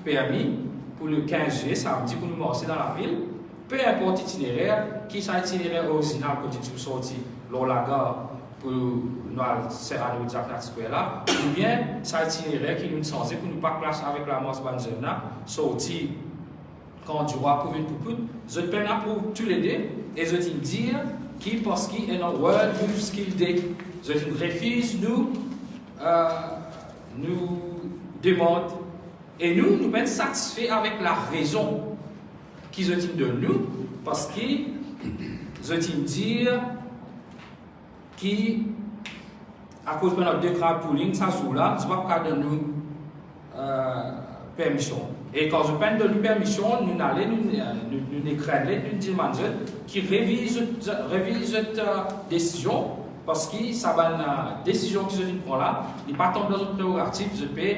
permis pour le 15 juillet, samedi, pour nous marcher dans la ville. Peu importe l'itinéraire, qui est l'itinéraire original que tu sorti lors de la gare pour nous faire à Jack Nat Square là, ou bien c'est l'itinéraire qui nous change pour nous pas placer avec la masse Banjena, sorti quand du roi pour une poupoute. Je peine pour tous les deux et je te dire qui parce qu'il est un World Youth Skills Day. Je refuse nous demande et nous sommes satisfaits avec la raison qu'ils ont dit de nous, parce qu'ils ont dit dire qu'à cause de notre décret pooling, ça joue là, tu ne vas pas donner nous permission. Et quand je peine de nous permission, nous allons nous écrire, nous demandons qu'ils révisent cette décision, parce que ça va une décision qu'ils ont pris là, ils partent dans notre prérogative, je peux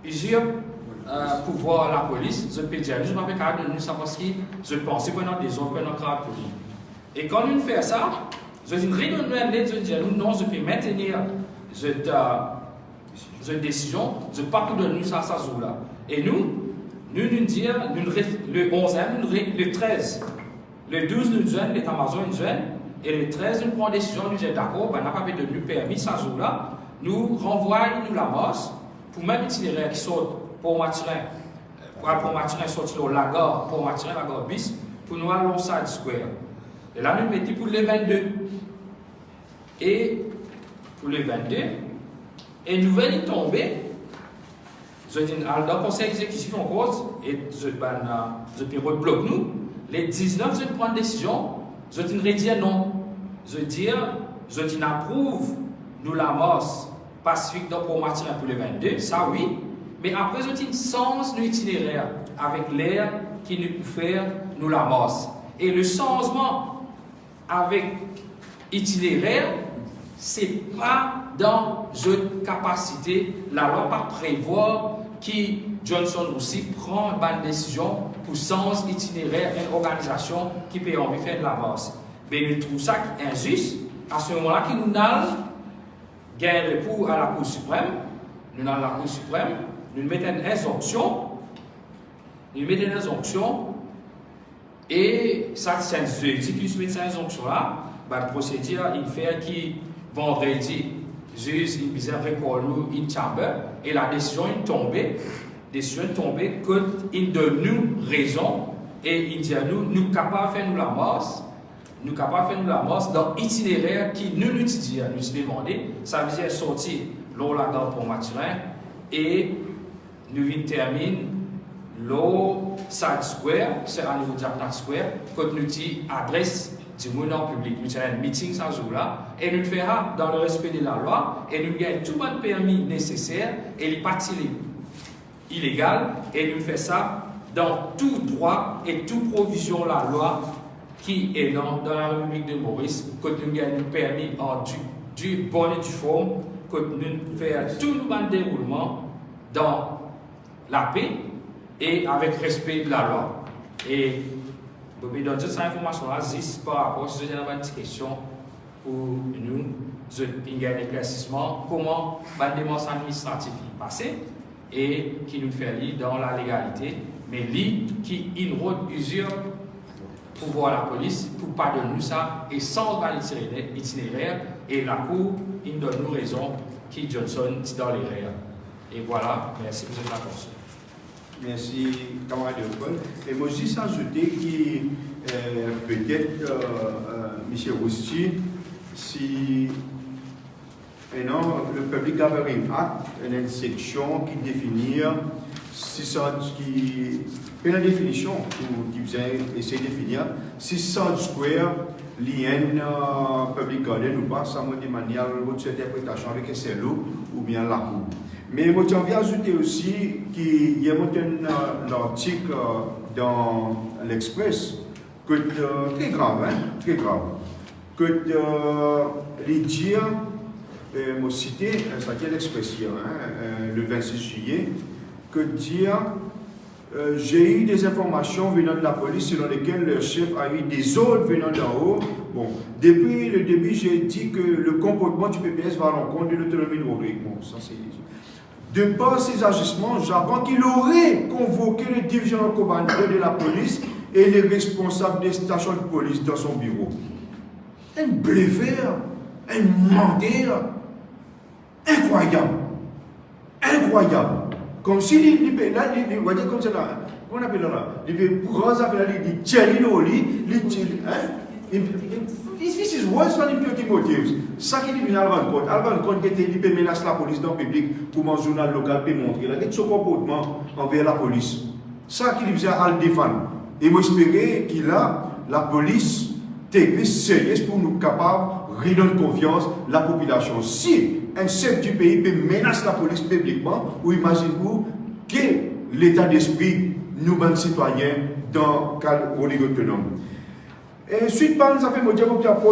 plusieurs pouvoir la police, je peux dire, je ne vais pas de nous ça parce que je pensais qu'on a des autres, qu'on a grave pour lui. Et quand nous faisons ça, je dis, je dis, non, je peux maintenir cette décision, je ne peux pas donner ça jour-là. Et nous disons, le 11e, le 13, le 12, nous disons, l'état-major nous jeune, et le 13, nous prenons décision, nous disons, d'accord, on n'a pas de nous permis ça jour-là, nous renvoyons nous la masse pour même itinéraire qui saute. Pour Mathurin sortir au Lagor, pour Mathurin, Lagor bis, pour nous aller au Side Square. Et là, nous mettons pour le 22. Et pour le 22, et nous venons tomber, je dis, dans le conseil exécutif en cause, et je peux rebloquer nous, les 19, je prends une décision, je dis, non. Je dis, je n'approuve nous l'amorce pacifique dans pour Mathurin pour le 22, ça oui, mais après je dis sens nous itinéraire avec l'air qui nous peut faire nous l'amorce. Et le changement avec itinéraire, c'est pas dans une capacité, la loi pas prévoir qui Johnson aussi prend une décision pour sens itinéraire, une organisation qui peut envie faire de la masse. Mais nous trouvons ça injuste. À ce moment-là, qui nous avons gagné recours à la Cour suprême, nous avons la Cour suprême, nous mettons une injonction, et ça, c'est un jeudi qui nous met cette injonction-là, la procédure, il fait qui vendredi, juge, il faisait recall in chamber, et la décision est tombée. Il donne nous raison et il dit à nous, nous capables de faire nous la masse, dans l'itinéraire qui nous l'utilise, nous demandé, ça veut dire sortir l'eau la gare pour Mathurin et nous terminer l'eau Side Square, c'est à niveau de Jackson Square, quand nous dit adresse du monde en public. Nous avons un meeting ce jour-là et nous le ferons dans le respect de la loi et nous gagnons tout le permis nécessaire et les parties illégal et nous fait ça dans tout droit et toute provision de la loi qui est dans la République de Maurice, que nous gagnons permis en du bon et du forme, que nous faisons tout le déroulement dans la paix et avec respect de la loi. Et dans toute cette information-là, juste par rapport à ce que une question pour nous, je vais un éclaircissement, comment la démarche administrative est passée et qui nous fait lire dans la légalité, mais lire qui inroute usure pouvoir la police pour pas de nous ça et sans itinéraire et la Cour il donne nous raison qui Johnson dans les règles. Et voilà, merci pour cette attention. Merci, camarade Paul. Et moi, juste ajouter que peut-être M. Rousti, si le Public Gathering Act est une section qui définit une définition qui essaie de définir 600 square liens public garden ou pas, ça de manière votre interprétation avec SLO ou bien la cour. Mais moi, j'ai envie d'ajouter aussi qu'il y a un article dans l'Express que très grave, que les dire, moi cité, ça dit l'expression, le 26 juillet, que dire j'ai eu des informations venant de la police selon lesquelles le chef a eu des ordres venant d'en haut. Bon, depuis le début, j'ai dit que le comportement du PPS va à l'encontre de l'autonomie de Rodrigue. Bon, ça c'est. De par ces agissements, j'apprends qu'il aurait convoqué le division commandeur de la police et les responsables des stations de police dans son bureau. Un blévère, un menteur, incroyable. Incroyable. Comme si là, il va dire comme ça là, on appelle là, il prend ça, il tient this is worse than impunity motives. Ça qui dit Alban Cohn qui menace la police dans le public pour mon journal local peut montrer. Il a dit son comportement envers la police. Ça qui dit à le défendre. Et moi j'espère qu'il a la police très sérieuse pour nous capables de redonner confiance à la population. Si un chef du pays peut menacer la police publiquement, ou imaginez-vous que l'état d'esprit nous, les citoyens, dans le cadre autonome. Et ensuite, ça fait pour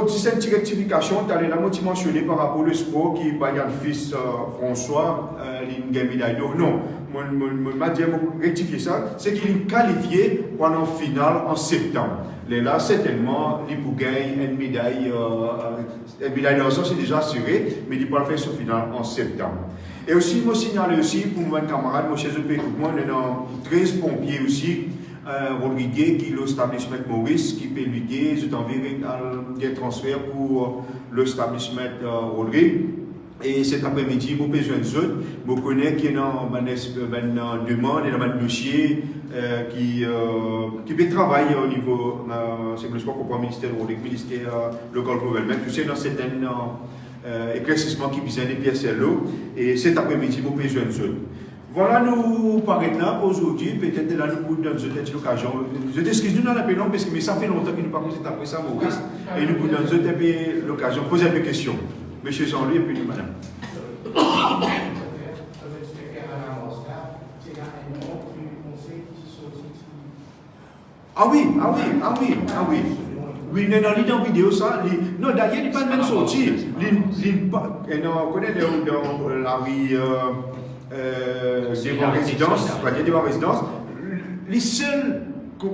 17 rectifications, tu as mentionné par rapport au sport qui est le fils François, non, je vais rectifier ça, c'est qu'il est qualifié pour un final en septembre. Et là, certainement, il peut gagner une médaille d'argent, c'est déjà assuré, mais il peut faire ce final en septembre. Et aussi, je signale aussi pour mes camarades, moi, chez eux, moi, il y a 13 pompiers aussi. Rodriguez qui est l'établissement Maurice qui peut lutter, je t'enverrai des transferts pour l'établissement Rodriguez. Et cet après-midi, je besoin de autres. Je connais qu'il y a une demande et un dossier qui peut travailler au niveau, c'est plus pour le ministère Rodriguez, ministère local gouvernement, tu sais, dans certains éclaircissements qui visent des PSLO. Et cet après-midi, je besoin de autres. Voilà, nous paraît là pour aujourd'hui. Peut-être là, nous pouvons donner l'occasion. Je t'excuse, nous n'en appelons parce que ça fait longtemps que nous parlons après ça, Maurice. Et nous pouvons donner l'occasion de poser des questions. Monsieur Jean-Louis et puis nous, madame. Ah oui. Oui, dans la vidéo, ça. Non, d'ailleurs, il n'est pas même sorti. On connaît dans la rue devant résidence. Les seuls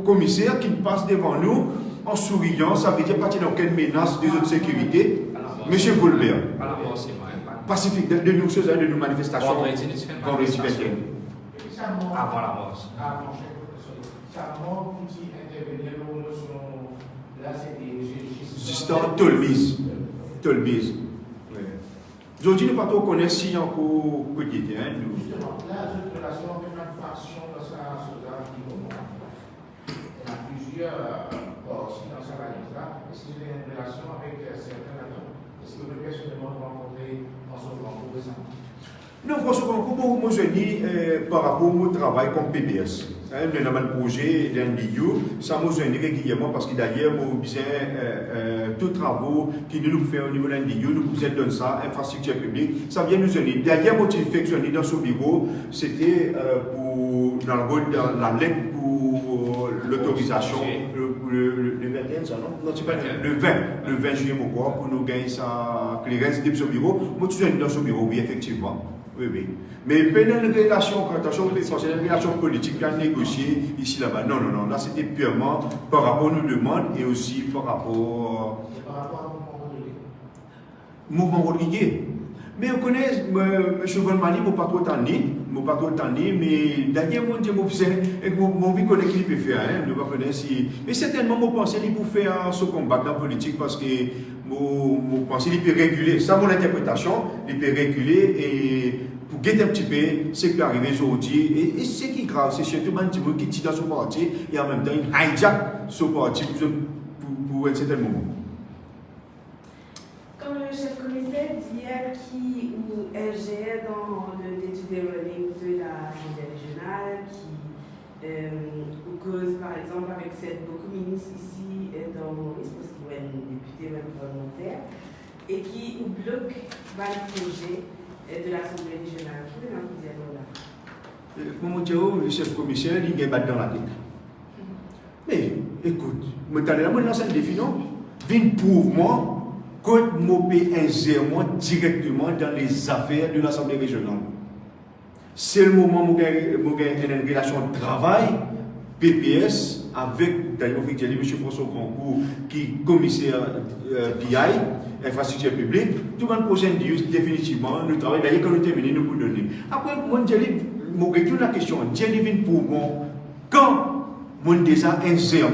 commissaires qui passent devant nous en souriant, ça veut dire pas qu'il n'y a aucune menace des autres sécurités. Monsieur Volbert. Pacifique, de nos manifestations. Vendredi 21. Avant la mort. Juste Tolmise. Aujourd'hui, nous ne pouvons pas connaître si il y a encore petit. Justement, là, cette relation avec une faction dans sa société qui commence. Il y a plusieurs aussi dans sa valise-là. Est-ce qu'il y a une relation avec certains agents? Est-ce que le personnellement rencontré François Blanco récemment? Non, François Blanco, moi je dis par rapport au travail comme PBS. Nous avons un projet d'un BIU, ça nous a régulièrement parce que d'ailleurs, nous besoin tous les travaux qui nous fait au niveau d'un BIU, nous besoin de ça, infrastructure publique, ça vient nous aider. Dernier motif fait que dans ce bureau, c'était pour dans la lettre pour l'autorisation, le 21, ça non? Non, c'est pas le 20 juillet, pour nous gagner ça, que les restes de ce bureau. Moi, tu es dans ce bureau, oui, effectivement. Oui. Mais pendant une relation, c'est une relation politique qui a négocié ici là-bas. Non. Là, c'était purement par rapport à nos demandes et aussi par rapport au mouvement Rodriguez. Mais on connaît, M. Volmani, je ne pas trop tanné, mais dernier monde, mon vie connaît qu'il peut faire. Mais certainement, je pense qu'il peut faire ce combat dans la politique parce que je pense qu'il peut réguler. C'est mon interprétation, il peut réguler et pour guetter un petit peu ce qui peut arriver aujourd'hui. Et ce qui est grave, c'est surtout un petit peu qui tire dans son parti et en même temps, il hijack son parti pour un certain moment. Comme le chef commissaire d'hier qui gère dans l'étude des running de l'Assemblée régionale, qui cause par exemple avec beaucoup de ministres ici dans Maurice, parce qu'il y a un député même parlementaire, et qui bloque le projet de l'Assemblée régionale. Qui veut en dire là? Comment le chef commissaire, il est battu dans la tête. Mais écoute, je suis allé dans l'enceinte des finances, viens pour moi. Quand je insère directement dans les affaires de l'Assemblée régionale. C'est le moment où j'ai une relation de travail, PPS, avec, d'ailleurs, M. François Grandcourt, qui est commissaire BI, infrastructure publique. Tout le monde prochain dit définitivement, nous travaillons, d'ailleurs, quand nous terminons, nous pouvons donner. Après, moi, je retourne la question, je dis pour moi, quand je déjà insère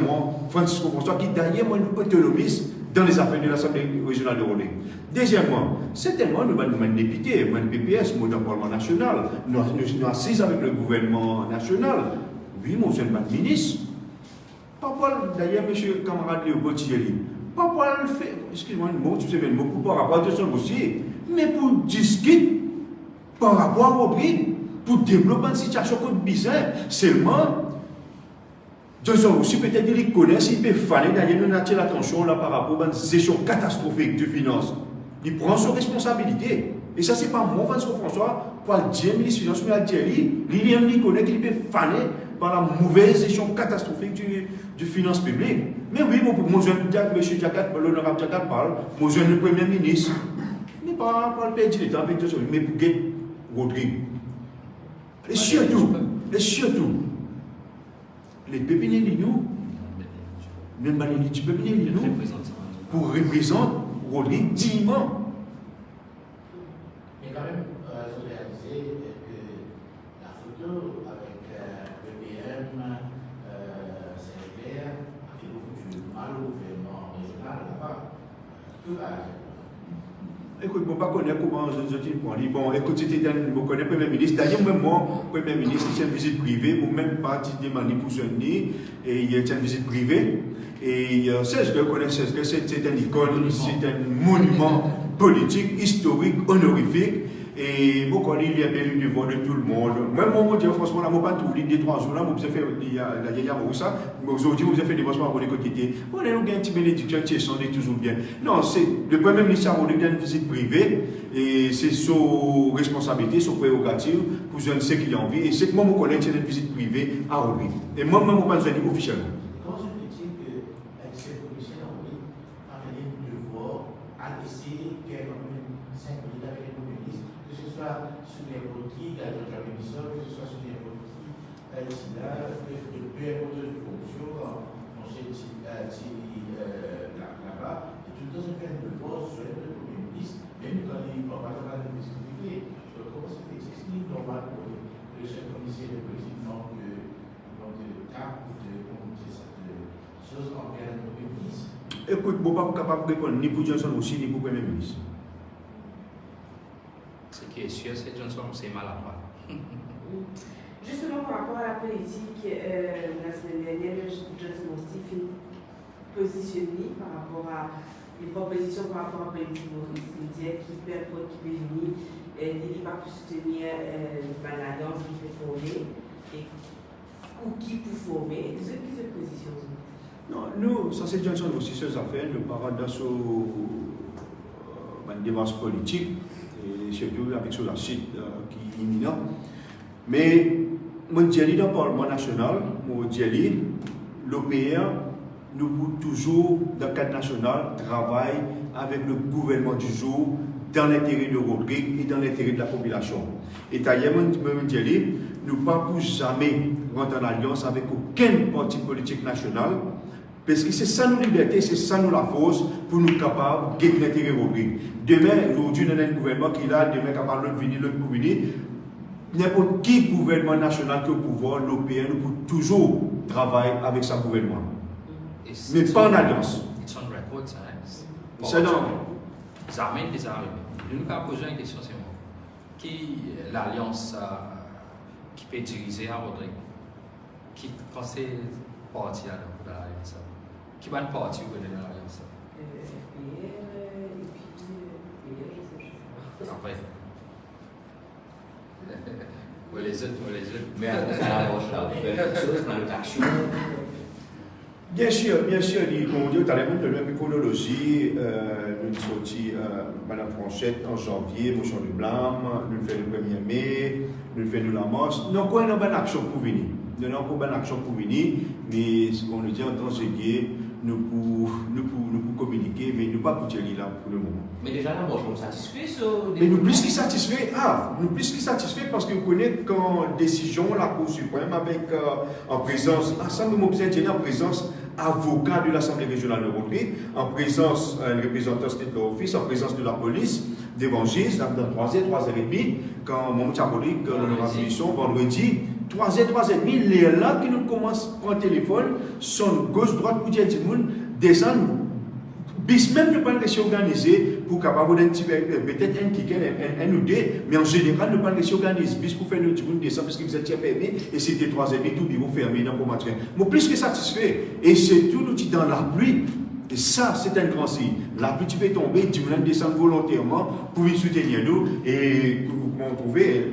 Francisco François, qui d'ailleurs, moi, nous autonomiste, dans les affaires de l'Assemblée régionale de Rodé. Deuxièmement, certainement, nous avons un député, un PPS, dans le Parlement national. Nous sommes assis avec le gouvernement national. Oui, nous sommes un ministre. D'ailleurs, M. camarade Léopold Thierry, pas pour le faire, excusez-moi, par rapport à son dossier, mais pour discuter par rapport à Rodrigue, pour développer une situation bizarre. Seulement, Johnson aussi peut-être qu'il connaît, il peut faire, d'ailleurs nous attirons l'attention là par rapport à une gestion catastrophique de finances. Il prend ses responsabilités. Et ça, c'est pas moi, François, pour le dire, ministre des Finances, mais à Thierry, il connaît qu'il peut faire par la mauvaise gestion catastrophique du finance publique. Mais oui, moi, je M. Diakat, l'honorable Diakat parle, moi, je le Premier ministre, mais pas le perdre du temps avec Johnson, mais pour Guy Rodrigue. Et surtout, les pépiniers de nous, même les pépiniers de nous, pour représenter Rodrigue dignement. Mais quand même, je réalisais que la photo avec le PM, Saint-Clair, a fait beaucoup de mal au gouvernement régional là-bas. Tout va. Écoute, je ne connais pas comment je dis. Bon, écoute, c'était je connais le Premier ministre. D'ailleurs, même moi, le Premier ministre, c'est une visite privée. Moi, même pas demandé pour ce nid. Et il y a une visite privée. Et c'est ce que je connais, c'est une icône, c'est un monument politique, historique, honorifique. Et moi, quand il y a bien le devoir de tout le monde, même moi, je dis franchement, là, moi, pas tout, les 2-3 jours là, moi, vous avez fait, il y a ça, mais aujourd'hui, vous avez fait des déplacements pour les côtés. On a un petit bénédiction, on est toujours bien. Non, c'est le Premier ministre a une visite privée, et c'est son responsabilité, son prérogative, pour je ne sais qu'il a envie, et c'est que moi, je connais une visite privée à Rory. Et moi, je ne pas besoin de dire officiellement. Comment se fait-il qu'avec cette commission à Rory, on a un devoir à laisser qu'il y ait une 5 minutes avec le ministre, que ce soit sur les politiques, à la commission, que ce soit sur les politiques, ici là, de peu importe de fonction, on sait là-bas, et tout le temps, on fait un devoir sur le Premier ministre, même quand il va pas de ministre privé. Comment se fait-il? C'est normal pour le chef commissaire de politique manque de cap ou de choses envers le Premier ministre? Écoute, je ne suis pas capable de répondre ni pour Johnson aussi, ni pour le Premier ministre. Ce qui est sûr, c'est que Johnson, c'est mal à part. Justement, par rapport à la politique, la semaine dernière, Johnson aussi fait positionner par rapport à les propositions par rapport à la politique Maurice. Il dit qu'il peut venir, il n'est pas pour soutenir l'alliance qui fait former ou qui peut former. Qui se positionne? Non, nous, ça c'est Johnson aussi, ses affaires, nous parlons dans ce démarche politique, et surtout avec sur la suite qui est imminente. Mais, moi, je dis dans le Parlement national, moi, je dis, l'OPR, nous pouvons toujours, dans le cadre national, travailler avec le gouvernement du jour, dans l'intérêt de Rodrigue et dans l'intérêt de la population. Et d'ailleurs, nous ne pouvons pas jamais rentrer en alliance avec aucun parti politique national, parce que c'est ça nos libertés, c'est ça nous la force pour nous capables de gagner l'intérêt Rodrigue. Demain, aujourd'hui, nous avons un gouvernement qui est là, demain, capable de venir, l'autre pour venir. N'importe qui gouvernement national qui est au pouvoir, l'OPR, nous pouvons toujours travailler avec ce gouvernement. Mais pas en alliance. It's on record, ça. C'est non. Ça amène des arrivées. Nous avons posé une question, c'est moi. Qui l'alliance qui peut diriger à Rodrigue? Qui pensait parti dans l'alliance? Qui va parti dans l'alliance? Après. Ou les autres. Mais à la recherche, quelque chose dans l'action. Bien sûr, comme on dit, tu as une chronologie, nous sorti Madame Franchette en janvier, motion de blâme, nous faisons le 1er mai, nous faisons la marche. Nous avons une bonne action pour venir. Nous avons une bonne action pour venir, mais ce qu'on nous dit en temps janvier, nous pouvons communiquer, mais nous ne pouvons pas pour là pour le moment. Mais déjà là, moi je suis satisfait. Mais nous plus que satisfaits, parce que vous connaissez qu'en décision, la Cour suprême, avec en présence, ensemble de en présence avocat de l'Assemblée régionale de Rodrigue, en présence un représentant state office, en présence de la police, d'évangile, dans 3h30, quand mon Rodrigue, l'honorable mission, vendredi, 3h30, les là qui nous commencent à prendre le téléphone, sont gauche-droite pour dire tout le monde, descendent. Bis même ne pas laisser organiser pour capable peut-être un ticket, un ou deux, mais en général ne pas laisser organiser. Bis pour faire le petit monde descendre parce que vous êtes permis et c'était 3h30, tout bureau fermé dans le matin. Mais plus que satisfait, et c'est tout l'outil dans la pluie. Et ça, c'est un grand signe. La pluie peut tomber, tu peux descendre volontairement pour y soutenir nous. Et comment trouver,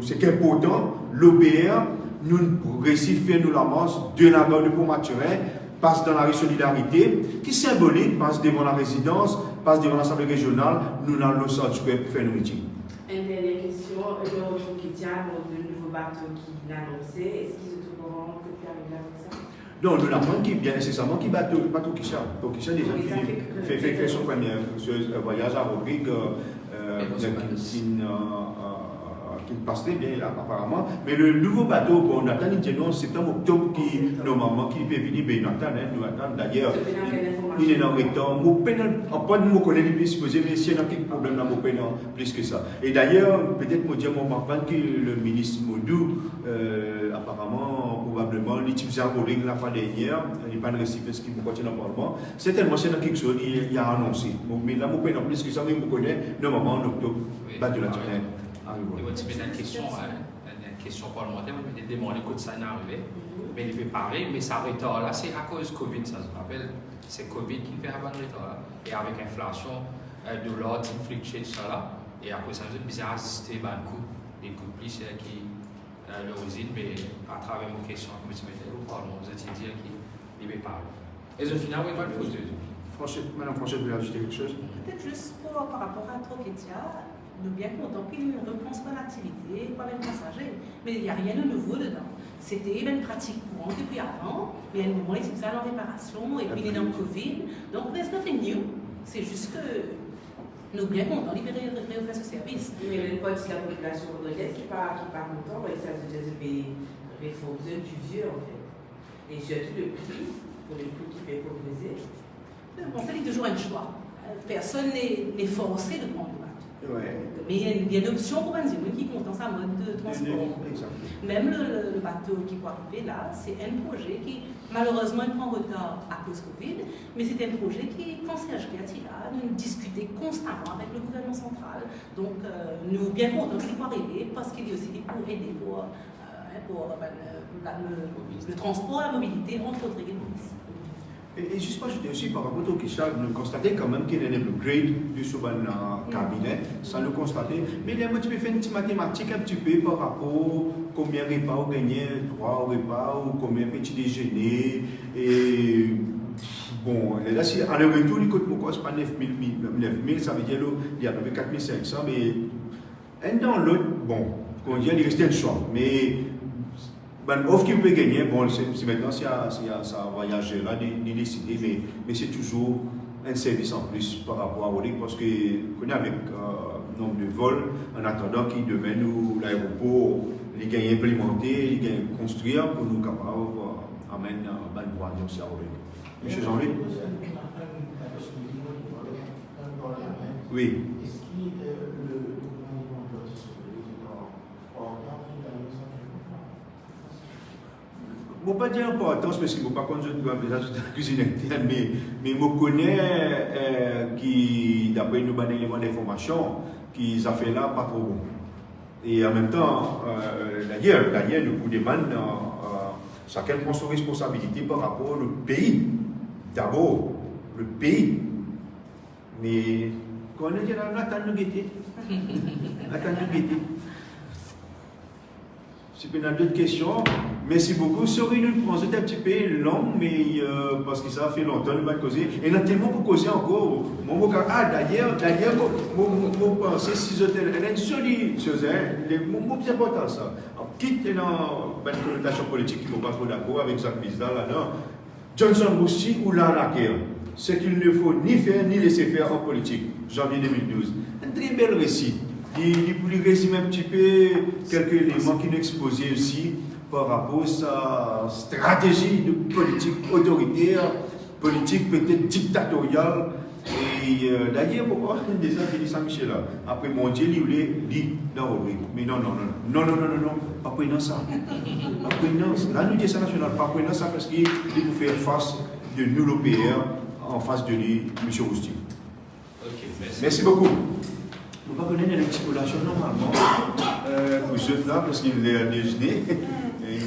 c'est qu'important, l'OPR, nous réussissons à faire nous la marche de la gare de Pont-Maturin, passe dans la rue Solidarité, qui symbolique, passe devant la résidence, passe devant l'Assemblée régionale, nous dans le centre pour faire nos meetings. Une dernière question, le retour qui tient, le nouveau bateau qui l'a annoncé, est-ce qu'ils sont au courant que tu arrives avec ça? Non, nous l'avons qui bien nécessairement qui bateau qui ça. Donc qui ça déjà fait son premier voyage à Rodrigue qui passe très bien là apparemment. Mais le nouveau bateau, bon, on attend en septembre, octobre qui normalement qui peut venir, ben nous attendons d'ailleurs. Il est en retard. En pas de mots qu'on est plus supposé, mais s'il y a un petit problème dans mon pays, plus que ça. Et d'ailleurs, peut-être me dire mon papa que le ministre Modou, apparemment, probablement, l'utilisé à Rodrigue la fois dernière, il n'est pas récipient ce qui vous continue dans le Parlement. Certainement, c'est dans quelque chose qu'il a annoncé. Mais là, mon pays, plus que ça, mais je connais, normalement, en octobre, bateau de la Turquie. Il va une question parlementaire, mais il demande que ça n'est arrivé. Mais il est préparé, mais ça retard là, c'est à cause de Covid, ça se rappelle. C'est Covid qui fait un retard là. Et avec l'inflation, de l'ordre, fluctuer, tout ça là. Et après ça, nous avons besoin d'assister à des couples policiers qui le résident, mais à travers une question que je mettais au Parlement, vous étudiez qui les parlent. Et au final, oui, pas de faute. Madame Françoise, vous voulez ajouter quelque chose? Peut-être juste par rapport à Troquetia, nous bien contents qu'il reprend son activité, pas même passager, mais il n'y a rien de nouveau dedans. C'était une pratique courante depuis avant, mais elle nous utilise ça en réparation, et puis il est dans le Covid. Donc, there's nothing new. C'est juste que nous bien contents de faire ce service. Mais une partie de la population rodriguaise qui part content, et ça se dit des réformes du vieux en fait. Et surtout le prix, pour les prix qui peuvent proposer. Bon, ça dit toujours un choix. Personne n'est forcé de prendre le bateau. Ouais. Mais il y a une option pour un qui compte dans sa mode de transport. Même le bateau qui peut arriver là, c'est un projet qui malheureusement prend retard à cause Covid, mais c'est un projet qui, quand Serge Piatila, nous discuter constamment avec le gouvernement central. Donc nous bien contents qu'il peut arriver parce qu'il y a aussi des pour aider pour le transport, la mobilité entre autres églises. Et juste pour ajouter aussi par rapport au Kisha, nous constatons quand même qu'il y a un upgrade du Soban cabinet, ça nous constater. Mais il y a un petit peu fait une petite mathématique un petit peu par rapport à combien de repas vous gagnez, 3 repas ou combien de petits déjeuners. Et bon, là, si à le retour, il coûte beaucoup, c'est pas 9 000, ça veut dire qu'il y a à peu près 4 500. Mais un dans l'autre, bon, qu'on dit, il restait un choix. Mais ben, offre qui peut gagner, bon, c'est maintenant si ça voyagera, ni décider, mais c'est toujours un service en plus par rapport à Rodrigue parce qu'on est avec nombre de vols en attendant qu'il demain nous l'aéroport, les gagne implémenter, les gagne construire pour nous capables d'amener une bonne voie aussi à Rodrigue. Monsieur Jean-Louis? Oui. Je ne vais pas dire importance parce que je ne vais pas conduire de la cuisine interne, mais je connais qui, d'après nos éléments d'information, qu'ils ont fait là pas trop bon. Et en même temps, d'ailleurs, nous vous demandons chacun prend son responsabilité par rapport au pays. D'abord, le pays. Mais quand on est dit, on attend nous guetter. Si vous avez d'autres questions, merci beaucoup. Sorry, nous prenons un petit peu long, mais parce que ça fait longtemps que nous avons causé. Et nous avons tellement pour causer encore. D'ailleurs, vous pensez si hôtels, elle a une jolie chose, le plus important ça. Quitte dans une connotation politique qui ne sont pas trop d'accord avec Jacques Vizda là-dedans. Johnson Bousti ou Laraker, ce qu'il ne faut ni faire ni laisser faire en politique, janvier 2012. Un très bel récit. Il voulait résumer un petit peu quelques éléments qu'il exposait aussi par rapport à sa stratégie de politique autoritaire, politique peut-être dictatoriale. Et d'ailleurs, pourquoi déjà dit ça, Michel là? Après mon Dieu, il voulait dire dans Rodrigue. Mais non, pas prenant ça. Pas prenant ça. La Nudité nationale, pas prenant ça parce qu'il faut faire face de nous, l'OPR, en face de lui, M. Rousti. Merci beaucoup. On va connaître une petite collation normalement pour ce là parce qu'il est à déjeuner. Et